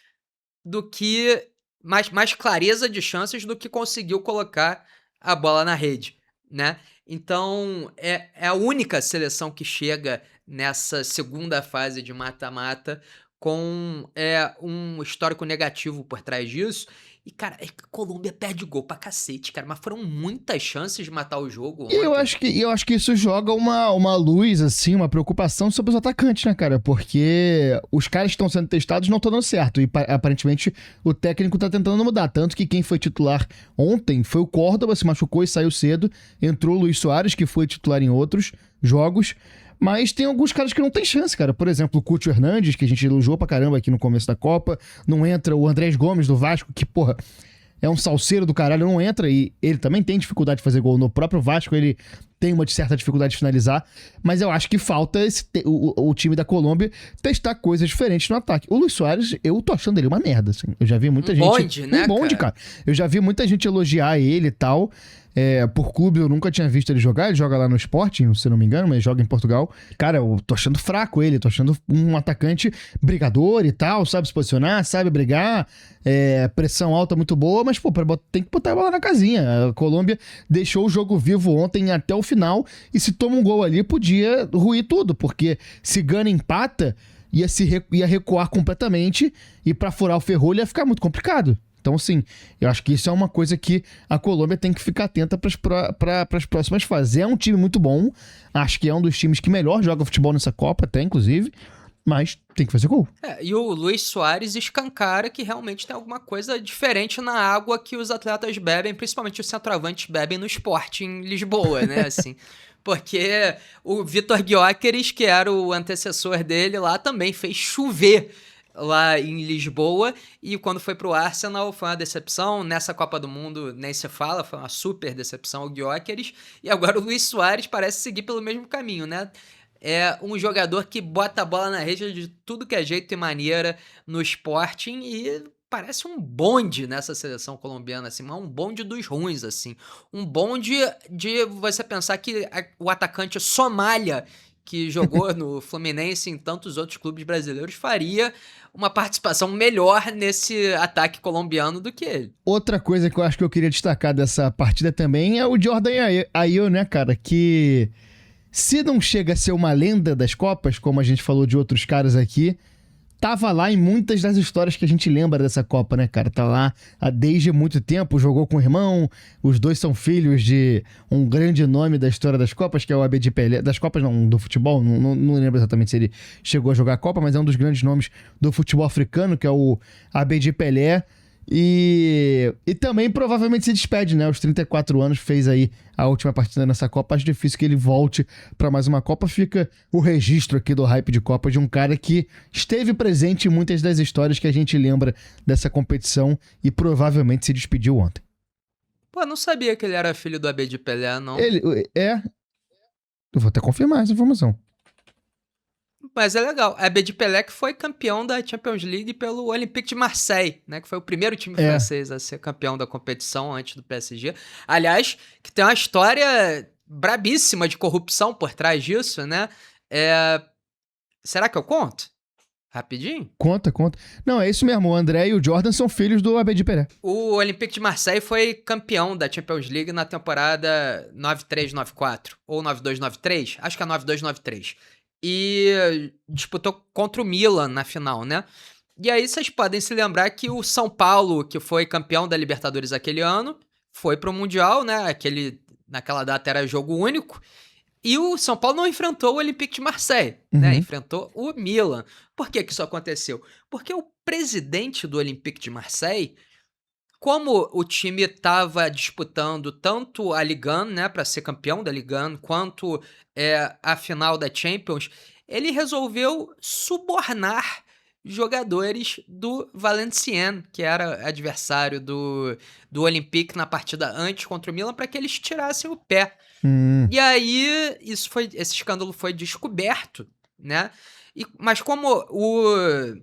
do que... mais clareza de chances do que conseguiu colocar a bola na rede, né? Então, é a única seleção que chega nessa segunda fase de mata-mata com um histórico negativo por trás disso. E, cara, a Colômbia perde gol pra cacete, cara. Mas foram muitas chances de matar o jogo ontem. E eu acho que isso joga uma luz, assim, uma preocupação sobre os atacantes, né, cara? Porque os caras que estão sendo testados não estão dando certo. E aparentemente o técnico tá tentando mudar. Tanto que quem foi titular ontem foi o Córdoba, se machucou e saiu cedo. Entrou o Luis Soares, que foi titular em outros jogos. Mas tem alguns caras que não tem chance, cara. Por exemplo, o Cúcio Hernandes, que a gente elogiou pra caramba aqui no começo da Copa. Não entra o Andrés Gomes, do Vasco, que, porra, é um salseiro do caralho, não entra. E ele também tem dificuldade de fazer gol. No próprio Vasco, ele tem uma certa dificuldade de finalizar. Mas eu acho que falta o time da Colômbia testar coisas diferentes no ataque. O Luis Soares, eu tô achando ele uma merda, assim. Eu já vi muita gente... bonde, né, bonde, cara? Eu já vi muita gente elogiar ele e tal... por clube eu nunca tinha visto ele jogar. Ele joga lá no Sporting, se não me engano, mas joga em Portugal. Cara, eu tô achando fraco ele. Tô achando um atacante brigador e tal. Sabe se posicionar, sabe brigar. Pressão alta muito boa. Mas, pô, tem que botar a bola na casinha. A Colômbia deixou o jogo vivo ontem até o final. E se toma um gol ali, podia ruir tudo. Porque se Gana empata, ia recuar completamente. E pra furar o ferrolho ia ficar muito complicado. Então, assim, eu acho que isso é uma coisa que a Colômbia tem que ficar atenta para as próximas fases. É um time muito bom, acho que é um dos times que melhor joga futebol nessa Copa, até, inclusive, mas tem que fazer gol. E o Luis Soares escancara que realmente tem alguma coisa diferente na água que os atletas bebem, principalmente os centroavantes bebem no Sport em Lisboa, né, assim... Porque o Vitor Gyökeres, que era o antecessor dele lá, também fez chover lá em Lisboa, e quando foi pro Arsenal foi uma decepção. Nessa Copa do Mundo nem se fala, foi uma super decepção o Gyökeres, e agora o Luis Soares parece seguir pelo mesmo caminho, né? É um jogador que bota a bola na rede de tudo que é jeito e maneira no Sporting e parece um bonde nessa seleção colombiana, assim, mas um bonde dos ruins, assim. Um bonde de você pensar que o atacante Somália, que jogou no Fluminense e em tantos outros clubes brasileiros, faria uma participação melhor nesse ataque colombiano do que ele. Outra coisa que eu acho que eu queria destacar dessa partida também é o Jordan Ayew, né, cara? Que se não chega a ser uma lenda das Copas, como a gente falou de outros caras aqui, tava lá em muitas das histórias que a gente lembra dessa Copa, né, cara? Tá lá desde muito tempo, jogou com o irmão, os dois são filhos de um grande nome da história das Copas, que é o Abedi Pelé. Das Copas, não, do futebol, não lembro exatamente se ele chegou a jogar a Copa, mas é um dos grandes nomes do futebol africano, que é o Abedi Pelé. E também provavelmente se despede, né? Aos 34 anos, fez aí a última partida nessa Copa. Acho difícil que ele volte pra mais uma Copa. Fica o registro aqui do hype de Copa de um cara que esteve presente em muitas das histórias que a gente lembra dessa competição e provavelmente se despediu ontem. Pô, não sabia que ele era filho do Abedi Pelé, não. Ele é... Eu vou até confirmar essa informação. Mas é legal. A Abedi Pelé que foi campeão da Champions League pelo Olympique de Marseille, né? Que foi o primeiro time francês a ser campeão da competição antes do PSG. Aliás, que tem uma história brabíssima de corrupção por trás disso, né? Será que eu conto? Rapidinho? Conta. Não, é isso mesmo. O André e o Jordan são filhos do Abedi Pelé. O Olympique de Marseille foi campeão da Champions League na temporada 93-94, ou 92-93, acho que é 92-93. E disputou contra o Milan na final, né? E aí vocês podem se lembrar que o São Paulo, que foi campeão da Libertadores aquele ano, foi pro Mundial, né? Naquela data era jogo único. E o São Paulo não enfrentou o Olympique de Marseille, né? Enfrentou o Milan. Por que isso aconteceu? Porque o presidente do Olympique de Marseille, como o time estava disputando tanto a Ligue 1, né, para ser campeão da Ligue 1, quanto a final da Champions, ele resolveu subornar jogadores do Valenciennes, que era adversário do Olympique na partida antes contra o Milan, para que eles tirassem o pé. E aí, esse escândalo foi descoberto, né? Mas como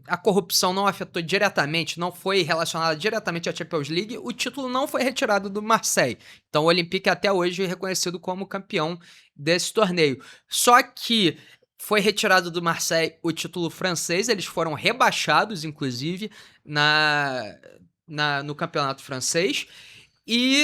a corrupção não afetou diretamente, não foi relacionada diretamente à Champions League, o título não foi retirado do Marseille. Então o Olympique até hoje é reconhecido como campeão desse torneio. Só que foi retirado do Marseille o título francês, eles foram rebaixados, inclusive, no campeonato francês. E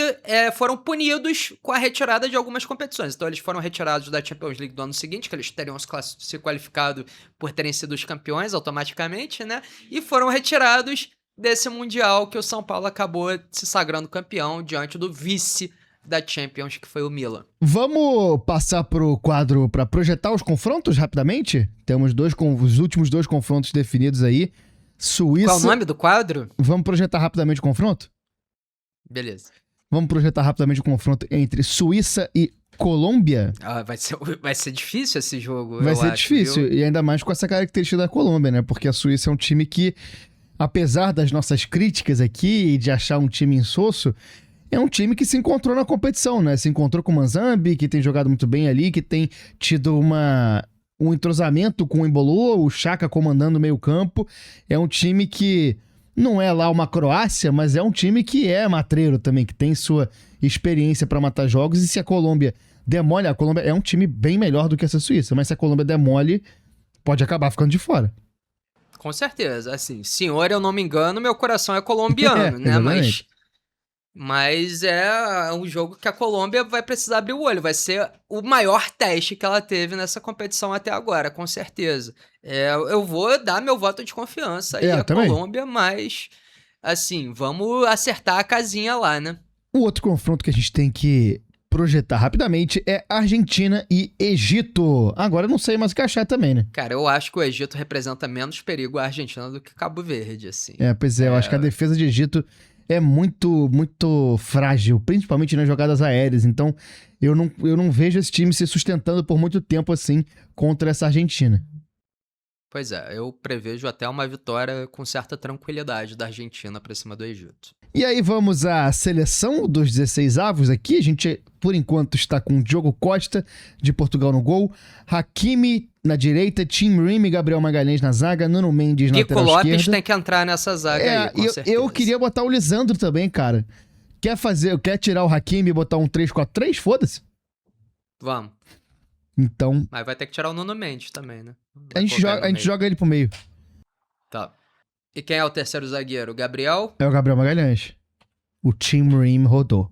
foram punidos com a retirada de algumas competições. Então eles foram retirados da Champions League do ano seguinte, que eles teriam se qualificado por terem sido os campeões automaticamente, né? E foram retirados desse Mundial que o São Paulo acabou se sagrando campeão diante do vice da Champions, que foi o Milan. Vamos passar pro quadro para projetar os confrontos rapidamente? Temos os últimos 2 confrontos definidos aí. Suíça... Qual o nome do quadro? Vamos projetar rapidamente o confronto? Beleza. Vamos projetar rapidamente o confronto entre Suíça e Colômbia. Vai ser difícil esse jogo, Vai eu ser acho, difícil, viu? e ainda mais com essa característica da Colômbia, né? Porque a Suíça é um time que, apesar das nossas críticas aqui e de achar um time insosso, é um time que se encontrou na competição, né? Se encontrou com o Manzambi, que tem jogado muito bem ali, que tem tido um entrosamento com o Embolo, o Xhaka comandando o meio campo. É um time que não é lá uma Croácia, mas é um time que é matreiro também, que tem sua experiência para matar jogos. E se a Colômbia demole, a Colômbia é um time bem melhor do que essa Suíça, mas se a Colômbia demole, pode acabar ficando de fora. Com certeza, assim, senhor, eu não me engano, meu coração é colombiano, né? Exatamente. Mas é um jogo que a Colômbia vai precisar abrir o olho. Vai ser o maior teste que ela teve nessa competição até agora, com certeza. Eu vou dar meu voto de confiança aí à também. Colômbia, mas, assim, vamos acertar a casinha lá, né? O outro confronto que a gente tem que projetar rapidamente é Argentina e Egito. Agora eu não sei mais o que achar também, né? Cara, eu acho que o Egito representa menos perigo à Argentina do que Cabo Verde, assim. Pois é, eu acho que a defesa de Egito é muito, muito frágil, principalmente nas jogadas aéreas. Então, eu não vejo esse time se sustentando por muito tempo assim contra essa Argentina. Pois é, eu prevejo até uma vitória com certa tranquilidade da Argentina pra cima do Egito. E aí vamos à seleção dos 16avos aqui. A gente, por enquanto, está com Diogo Costa, de Portugal no gol, Hakimi na direita, Tim Ream e Gabriel Magalhães na zaga, Nuno Mendes na lateral esquerda. Nico Lopes tem que entrar nessa zaga aí, com certeza. Eu queria botar o Lisandro também, cara. Quer tirar o Hakimi e botar um 3-4-3? Foda-se. Vamos. Então... Mas vai ter que tirar o Nuno Mendes também, né? A gente joga ele pro meio. Tá. E quem é o terceiro zagueiro? Gabriel? É o Gabriel Magalhães. O Tim Ream rodou.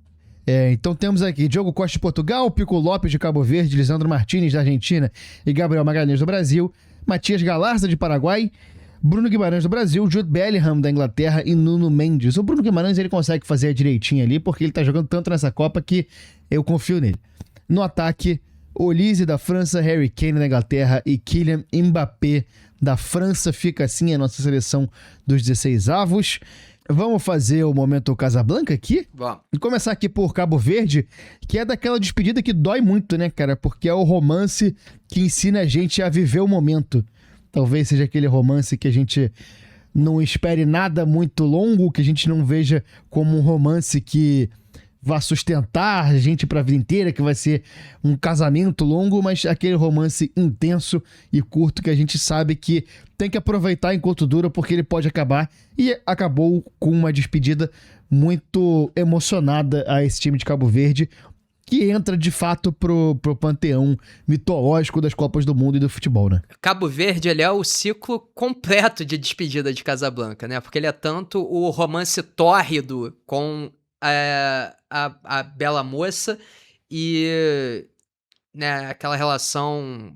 Então temos aqui Diogo Costa de Portugal, Pico Lopes de Cabo Verde, Lisandro Martínez da Argentina e Gabriel Magalhães do Brasil, Matias Galarza de Paraguai, Bruno Guimarães do Brasil, Jude Bellingham da Inglaterra e Nuno Mendes. O Bruno Guimarães ele consegue fazer direitinho ali porque ele tá jogando tanto nessa Copa que eu confio nele. No ataque, Olise da França, Harry Kane da Inglaterra e Kylian Mbappé da França. Fica assim a nossa seleção dos 16avos. Vamos fazer o momento Casablanca aqui? Vamos. E começar aqui por Cabo Verde, que é daquela despedida que dói muito, né, cara? Porque é o romance que ensina a gente a viver o momento. Talvez seja aquele romance que a gente não espere nada muito longo, que a gente não veja como um romance que vai sustentar a gente pra vida inteira, que vai ser um casamento longo, mas aquele romance intenso e curto que a gente sabe que tem que aproveitar enquanto dura, porque ele pode acabar. E acabou com uma despedida muito emocionada a esse time de Cabo Verde. que entra de fato pro panteão mitológico das Copas do Mundo e do futebol, né? Cabo Verde, ele é o ciclo completo de despedida de Casablanca, né? Porque ele é tanto o romance tórrido com a bela moça e, né, aquela relação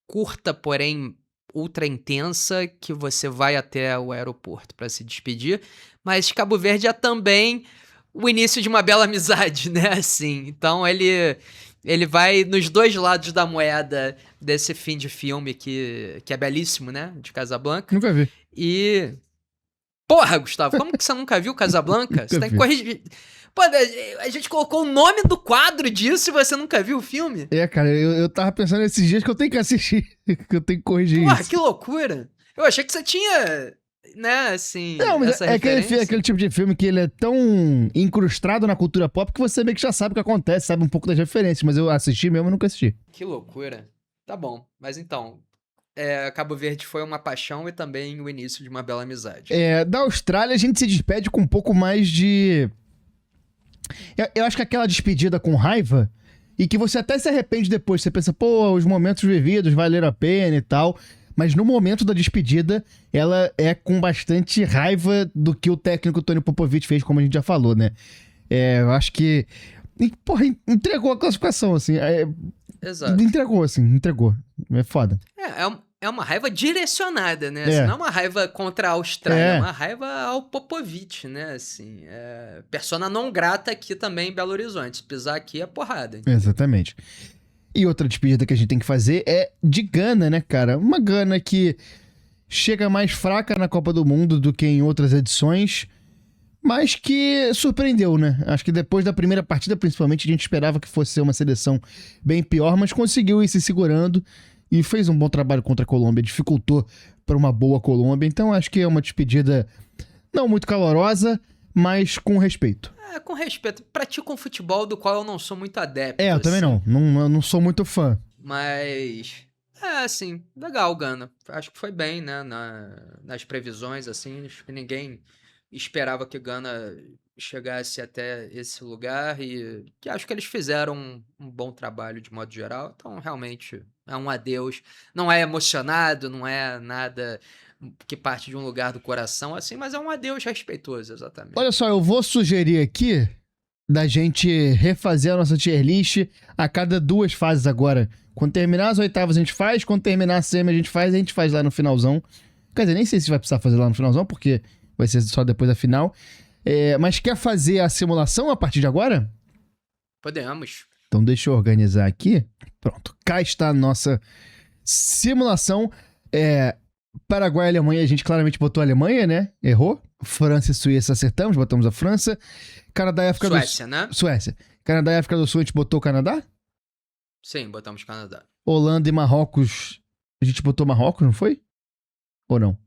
curta, porém ultra intensa, que você vai até o aeroporto para se despedir. Mas Cabo Verde é também o início de uma bela amizade, né? Assim, então ele vai nos dois lados da moeda desse fim de filme que é belíssimo, né? De Casablanca. Nunca vi. E... Porra, Gustavo, como que você nunca viu Casablanca? Você tem que corrigir... Pô, a gente colocou o nome do quadro disso e você nunca viu o filme? Cara, eu tava pensando esses dias que eu tenho que assistir, que eu tenho que corrigir Porra, isso. que loucura! Eu achei que você tinha, né, assim, Não, mas essa é referência. aquele tipo de filme que ele é tão incrustado na cultura pop que você meio que já sabe o que acontece, sabe um pouco das referências, mas eu assisti mesmo, eu nunca assisti. Que loucura. Tá bom, mas então, Cabo Verde foi uma paixão e também o início de uma bela amizade. Da Austrália a gente se despede com um pouco mais de... Eu acho que aquela despedida com raiva, e que você até se arrepende depois, você pensa, pô, os momentos vividos valeram a pena e tal, mas no momento da despedida, ela é com bastante raiva do que o técnico Tony Popovic fez, como a gente já falou, né? Eu acho que... Porra, entregou a classificação, assim. Exato. Entregou. É foda. É uma raiva direcionada, né? É. Assim, não é uma raiva contra a Austrália, é uma raiva ao Popovic, né? Assim, persona não grata aqui também em Belo Horizonte. Se pisar aqui é porrada. Entendeu? Exatamente. E outra despedida que a gente tem que fazer é de Gana, né, cara? Uma Gana que chega mais fraca na Copa do Mundo do que em outras edições, mas que surpreendeu, né? Acho que depois da primeira partida, principalmente, a gente esperava que fosse ser uma seleção bem pior, mas conseguiu ir se segurando e fez um bom trabalho contra a Colômbia, dificultou para uma boa Colômbia. Então acho que é uma despedida não muito calorosa, mas com respeito. Com respeito. Pratico um futebol do qual eu não sou muito adepto. Eu também não. Não sou muito fã. Mas... assim, legal, Gana. Acho que foi bem, né? Nas previsões, assim. Acho que ninguém esperava que Gana chegasse até esse lugar e que acho que eles fizeram um bom trabalho de modo geral. Então, realmente, é um adeus. Não é emocionado, não é nada que parte de um lugar do coração, assim, mas é um adeus respeitoso, exatamente. Olha só, eu vou sugerir aqui da gente refazer a nossa tier list a cada 2 fases agora. Quando terminar as oitavas a gente faz, quando terminar a semi a gente faz lá no finalzão. Quer dizer, nem sei se vai precisar fazer lá no finalzão, porque vai ser só depois da final. Mas quer fazer a simulação a partir de agora? Podemos. Então deixa eu organizar aqui. Pronto, cá está a nossa simulação. Paraguai e Alemanha, a gente claramente botou a Alemanha, né? Errou. França e Suíça acertamos, botamos a França. Canadá e África do Sul. Suécia, né? Suécia. Canadá e África do Sul, a gente botou o Canadá? Sim, botamos Canadá. Holanda e Marrocos, a gente botou Marrocos, não foi? Ou não?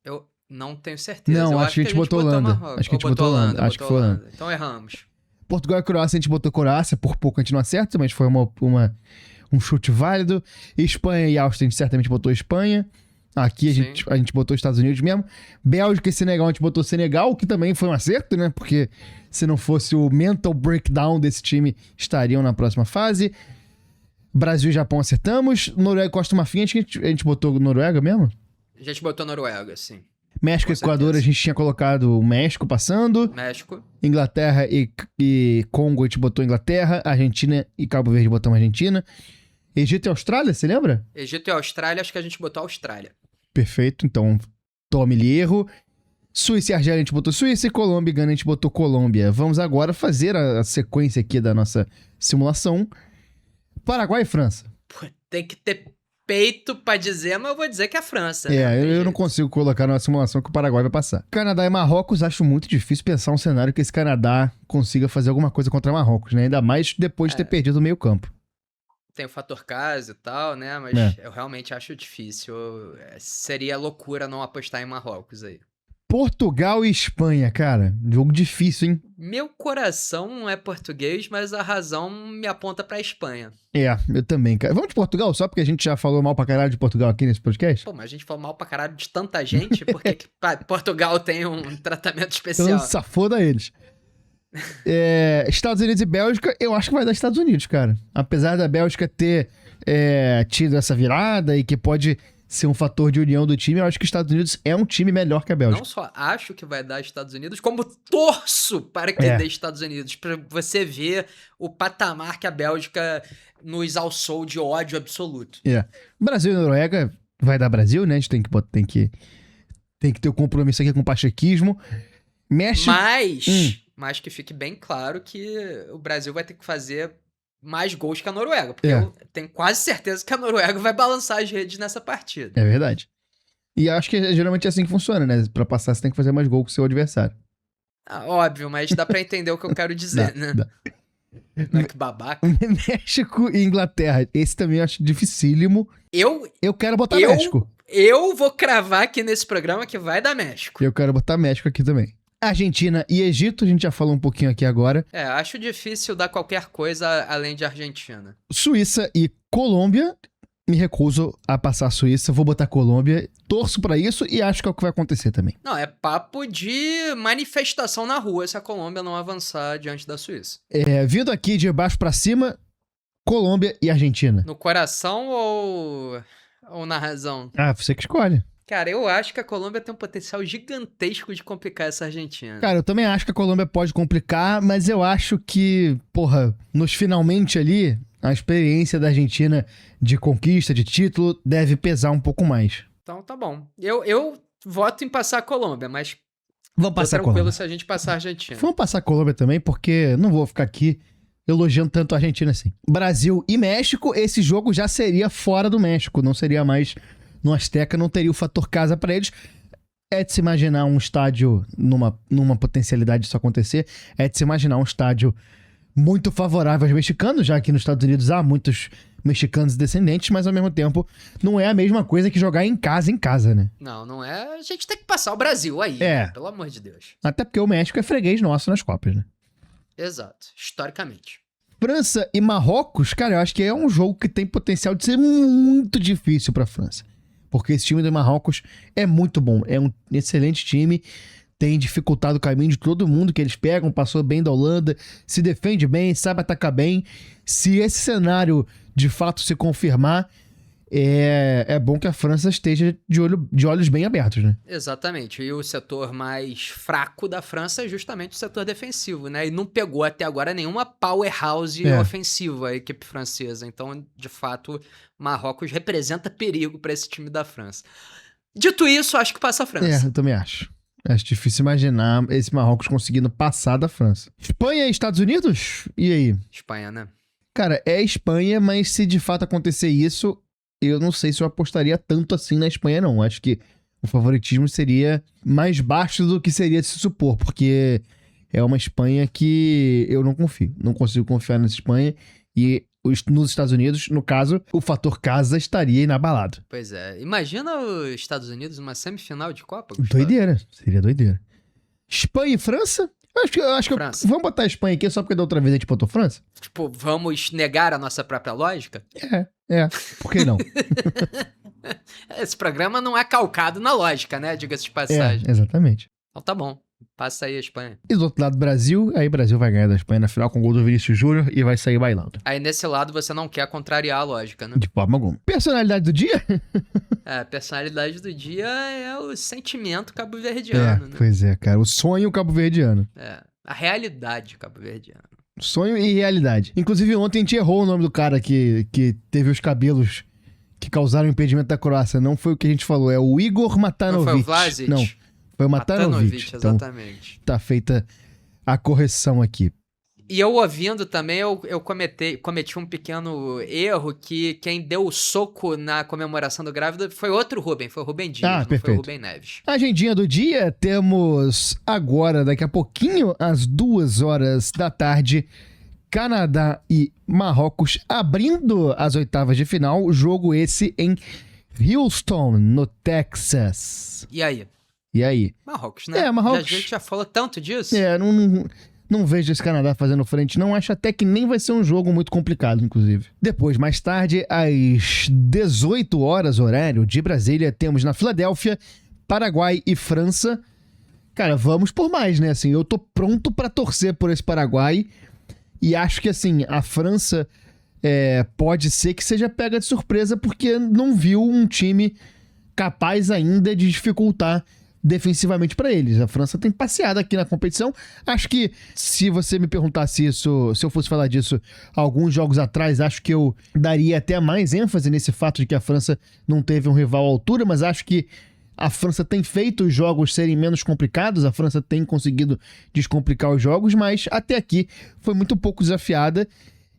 Eu não tenho certeza. Não, eu acho que a gente botou Holanda. Marrocos. Acho que a gente botou Holanda. Acho que foi Holanda. Então erramos. Portugal e Croácia, a gente botou Croácia. Por pouco a gente não acerta, mas foi um chute válido. Espanha e Áustria, a gente certamente botou Espanha. Aqui a gente botou Estados Unidos mesmo. Bélgica e Senegal, a gente botou Senegal, que também foi um acerto, né? Porque se não fosse o mental breakdown desse time, estariam na próxima fase. Brasil e Japão acertamos. Noruega e Costa Marfim, a gente botou Noruega mesmo? A gente botou Noruega, sim. México e Equador, a gente tinha colocado o México passando. México. Inglaterra e Congo, a gente botou Inglaterra. Argentina e Cabo Verde, botamos Argentina. Egito e Austrália, você lembra? Egito e Austrália, acho que a gente botou Austrália. Perfeito, então tome-lhe erro. Suíça e Argélia, a gente botou Suíça. E Colômbia e Gana, a gente botou Colômbia. Vamos agora fazer a sequência aqui da nossa simulação. Paraguai e França. Pô, tem que ter peito pra dizer, mas eu vou dizer que é a França. Né? Eu não consigo colocar na simulação que o Paraguai vai passar. Canadá e Marrocos, acho muito difícil pensar um cenário que esse Canadá consiga fazer alguma coisa contra Marrocos, né? Ainda mais depois de ter perdido o meio campo. Tem o fator casa e tal, né? Mas eu realmente acho difícil. Seria loucura não apostar em Marrocos aí. Portugal e Espanha, cara. Jogo difícil, hein? Meu coração não é português, mas a razão me aponta pra Espanha. Eu também, cara. Vamos de Portugal só porque a gente já falou mal pra caralho de Portugal aqui nesse podcast? Pô, mas a gente falou mal pra caralho de tanta gente, porque Portugal tem um tratamento especial. Então, safoda eles. Estados Unidos e Bélgica, eu acho que vai dar Estados Unidos, cara. Apesar da Bélgica ter tido essa virada e que pode ser um fator de união do time, eu acho que os Estados Unidos é um time melhor que a Bélgica. Não só acho que vai dar Estados Unidos, como torço para que dê Estados Unidos, para você ver o patamar que a Bélgica nos alçou de ódio absoluto. Brasil e Noruega vai dar Brasil, né? A gente tem que ter o compromisso aqui com o pachequismo. México... Mas que fique bem claro que o Brasil vai ter que fazer mais gols que a Noruega, porque eu tenho quase certeza que a Noruega vai balançar as redes nessa partida. É verdade. E acho que geralmente é assim que funciona, né? Pra passar, você tem que fazer mais gol que o seu adversário. Óbvio, mas dá pra entender o que eu quero dizer, né? Dá. Não é que babaca. México e Inglaterra. Esse também eu acho dificílimo. Eu quero botar México. Eu vou cravar aqui nesse programa que vai dar México. Eu quero botar México aqui também. Argentina e Egito, a gente já falou um pouquinho aqui agora. Acho difícil dar qualquer coisa além de Argentina. Suíça e Colômbia. Me recuso a passar a Suíça, vou botar Colômbia. Torço pra isso e acho que é o que vai acontecer também. Não, é papo de manifestação na rua se a Colômbia não avançar diante da Suíça. Vindo aqui de baixo pra cima, Colômbia e Argentina. No coração ou na razão? Você que escolhe. Cara, eu acho que a Colômbia tem um potencial gigantesco de complicar essa Argentina. Cara, eu também acho que a Colômbia pode complicar, mas eu acho que, nos finalmente ali, a experiência da Argentina de conquista, de título, deve pesar um pouco mais. Então tá bom. Eu voto em passar a Colômbia, mas vamos passar a tranquilo Colômbia. se a gente passar a Argentina. Vamos passar a Colômbia também, porque não vou ficar aqui elogiando tanto a Argentina assim. Brasil e México, esse jogo já seria fora do México, não seria mais no Azteca, não teria o fator casa pra eles. É de se imaginar um estádio, numa potencialidade disso acontecer, é de se imaginar um estádio muito favorável aos mexicanos, já que nos Estados Unidos há muitos mexicanos descendentes, mas ao mesmo tempo não é a mesma coisa que jogar em casa, né? Não é. A gente tem que passar o Brasil aí, pelo amor de Deus. Até porque o México é freguês nosso nas Copas, né? Exato, historicamente. França e Marrocos, cara, eu acho que é um jogo que tem potencial de ser muito difícil pra França. Porque esse time do Marrocos é muito bom, é um excelente time, tem dificultado o caminho de todo mundo que eles pegam, passou bem da Holanda, se defende bem, sabe atacar bem. Se esse cenário de fato se confirmar, é bom que a França esteja de olhos bem abertos, né? Exatamente, e o setor mais fraco da França é justamente o setor defensivo, né? E não pegou até agora nenhuma powerhouse ofensiva a equipe francesa, então, de fato, Marrocos representa perigo para esse time da França. Dito isso, acho que passa a França. Eu também acho. Acho difícil imaginar esse Marrocos conseguindo passar da França. Espanha e Estados Unidos? E aí? Espanha, né? Cara, é Espanha, mas se de fato acontecer isso, eu não sei se eu apostaria tanto assim na Espanha, não. Acho que o favoritismo seria mais baixo do que seria de se supor, porque é uma Espanha que eu não confio. Não consigo confiar nessa Espanha. E nos Estados Unidos, no caso, o fator casa estaria inabalado. Pois é. Imagina os Estados Unidos numa semifinal de Copa, Gustavo. Doideira. Seria doideira. Espanha e França? Eu acho que França. vamos botar a Espanha aqui só porque da outra vez a gente botou França? Tipo, vamos negar a nossa própria lógica? Por que não? Esse programa não é calcado na lógica, né? Diga-se de passagem. Exatamente. Então tá bom. Passa aí a Espanha. E do outro lado, Brasil. Aí Brasil vai ganhar da Espanha na final com o gol do Vinícius Júnior e vai sair bailando. Aí nesse lado você não quer contrariar a lógica, né? De forma alguma. Personalidade do dia? A personalidade do dia é o sentimento cabo-verdiano, né? Pois é, cara. O sonho cabo-verdiano. A realidade cabo-verdiana. Sonho e realidade. Inclusive, ontem a gente errou o nome do cara que teve os cabelos que causaram o impedimento da Croácia. Não foi o que a gente falou, é o Igor Matanovic. Não foi o Vlasic? Não, foi o Matanovic. Exatamente. Então, tá feita a correção aqui. E eu ouvindo também, eu cometi um pequeno erro que quem deu o soco na comemoração do grávido foi outro Rubem, foi o Rubem Dias, não perfeito. foi o Rubem Neves. Agendinha do dia, temos agora, daqui a pouquinho, às 2h da tarde, Canadá e Marrocos abrindo as oitavas de final, jogo esse em Houston, no Texas. E aí? Marrocos, né? Marrocos. A gente já falou tanto disso. Não vejo esse Canadá fazendo frente, não. Acho até que nem vai ser um jogo muito complicado, inclusive. Depois, mais tarde, às 18 horas, horário de Brasília, temos na Filadélfia, Paraguai e França. Cara, vamos por mais, né? Assim, eu tô pronto pra torcer por esse Paraguai e acho que, assim, a França pode ser que seja pega de surpresa porque não viu um time capaz ainda de dificultar defensivamente pra eles. A França tem passeado aqui na competição. Acho que se você me perguntasse isso, se eu fosse falar disso alguns jogos atrás, acho que eu daria até mais ênfase nesse fato de que a França não teve um rival à altura, mas acho que a França tem feito os jogos serem menos complicados, a França tem conseguido descomplicar os jogos, mas até aqui foi muito pouco desafiada.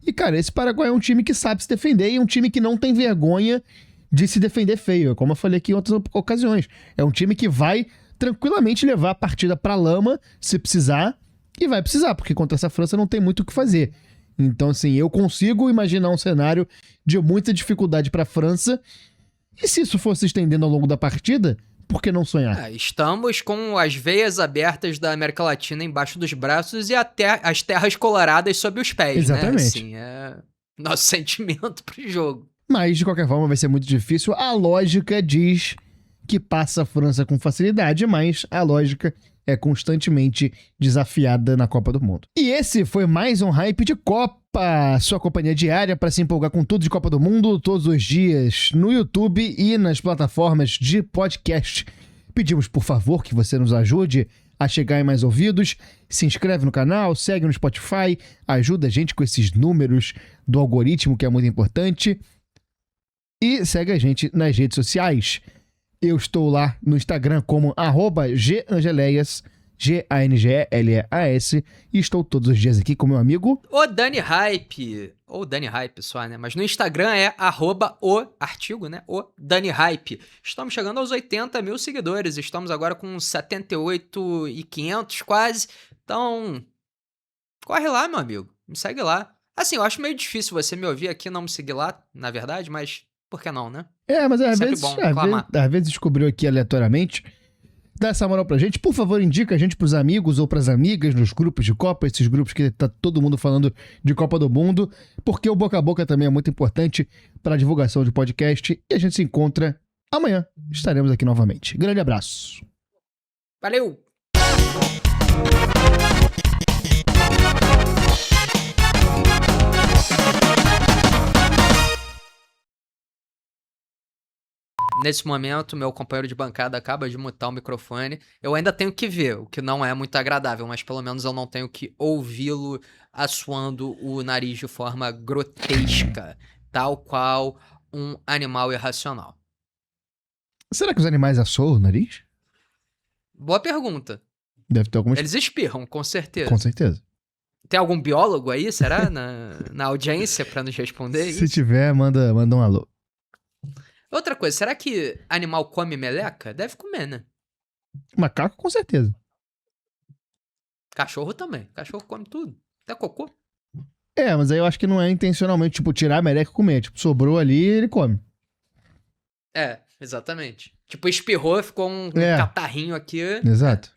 E, cara, esse Paraguai é um time que sabe se defender e é um time que não tem vergonha de se defender feio, como eu falei aqui em outras ocasiões. É um time que vai tranquilamente levar a partida pra lama, se precisar, e vai precisar, porque contra essa França não tem muito o que fazer. Então, assim, eu consigo imaginar um cenário de muita dificuldade pra França, e se isso for se estendendo ao longo da partida, por que não sonhar? Estamos com as veias abertas da América Latina embaixo dos braços e até as terras coloradas sob os pés, Exatamente. né? Assim, é nosso sentimento pro jogo. Mas, de qualquer forma, vai ser muito difícil. A lógica diz que passa a França com facilidade, mas a lógica é constantemente desafiada na Copa do Mundo. E esse foi mais um Hype de Copa, sua companhia diária para se empolgar com tudo de Copa do Mundo, todos os dias, no YouTube e nas plataformas de podcast. Pedimos, por favor, que você nos ajude a chegar em mais ouvidos. Se inscreve no canal, segue no Spotify, ajuda a gente com esses números do algoritmo, que é muito importante. E segue a gente nas redes sociais. Eu estou lá no Instagram como @gangeleias, G-A-N-G-E-L-E-A-S, e estou todos os dias aqui com meu amigo... O Dani Hype, ou Dani Hype só, né? Mas no Instagram é @o artigo, né? O Dani Hype. Estamos chegando aos 80 mil seguidores, estamos agora com 78.500 quase. Então, corre lá, meu amigo, me segue lá. Assim, eu acho meio difícil você me ouvir aqui e não me seguir lá, na verdade, mas por que não, né? Mas às Sempre vezes, bom reclamar. às vezes descobriu aqui aleatoriamente. Dá essa moral pra gente. Por favor, indica a gente pros amigos ou pras amigas nos grupos de Copa, esses grupos que tá todo mundo falando de Copa do Mundo, porque o boca a boca também é muito importante pra divulgação de podcast. E a gente se encontra amanhã. Estaremos aqui novamente. Grande abraço. Valeu! Nesse momento, meu companheiro de bancada acaba de mutar o microfone. Eu ainda tenho que ver, o que não é muito agradável, mas pelo menos eu não tenho que ouvi-lo assoando o nariz de forma grotesca, tal qual um animal irracional. Será que os animais assoam o nariz? Boa pergunta. Deve ter algumas... Eles espirram, com certeza. Com certeza. Tem algum biólogo aí, será? Na audiência pra nos responder Se isso? tiver, manda um alô. Outra coisa, será que animal come meleca? Deve comer, né? Macaco, com certeza. Cachorro também. Cachorro come tudo. Até cocô. Mas aí eu acho que não é intencionalmente, tipo, tirar a meleca e comer. Tipo, sobrou ali, ele come. Exatamente. Tipo, espirrou, ficou um catarrinho aqui. Exato.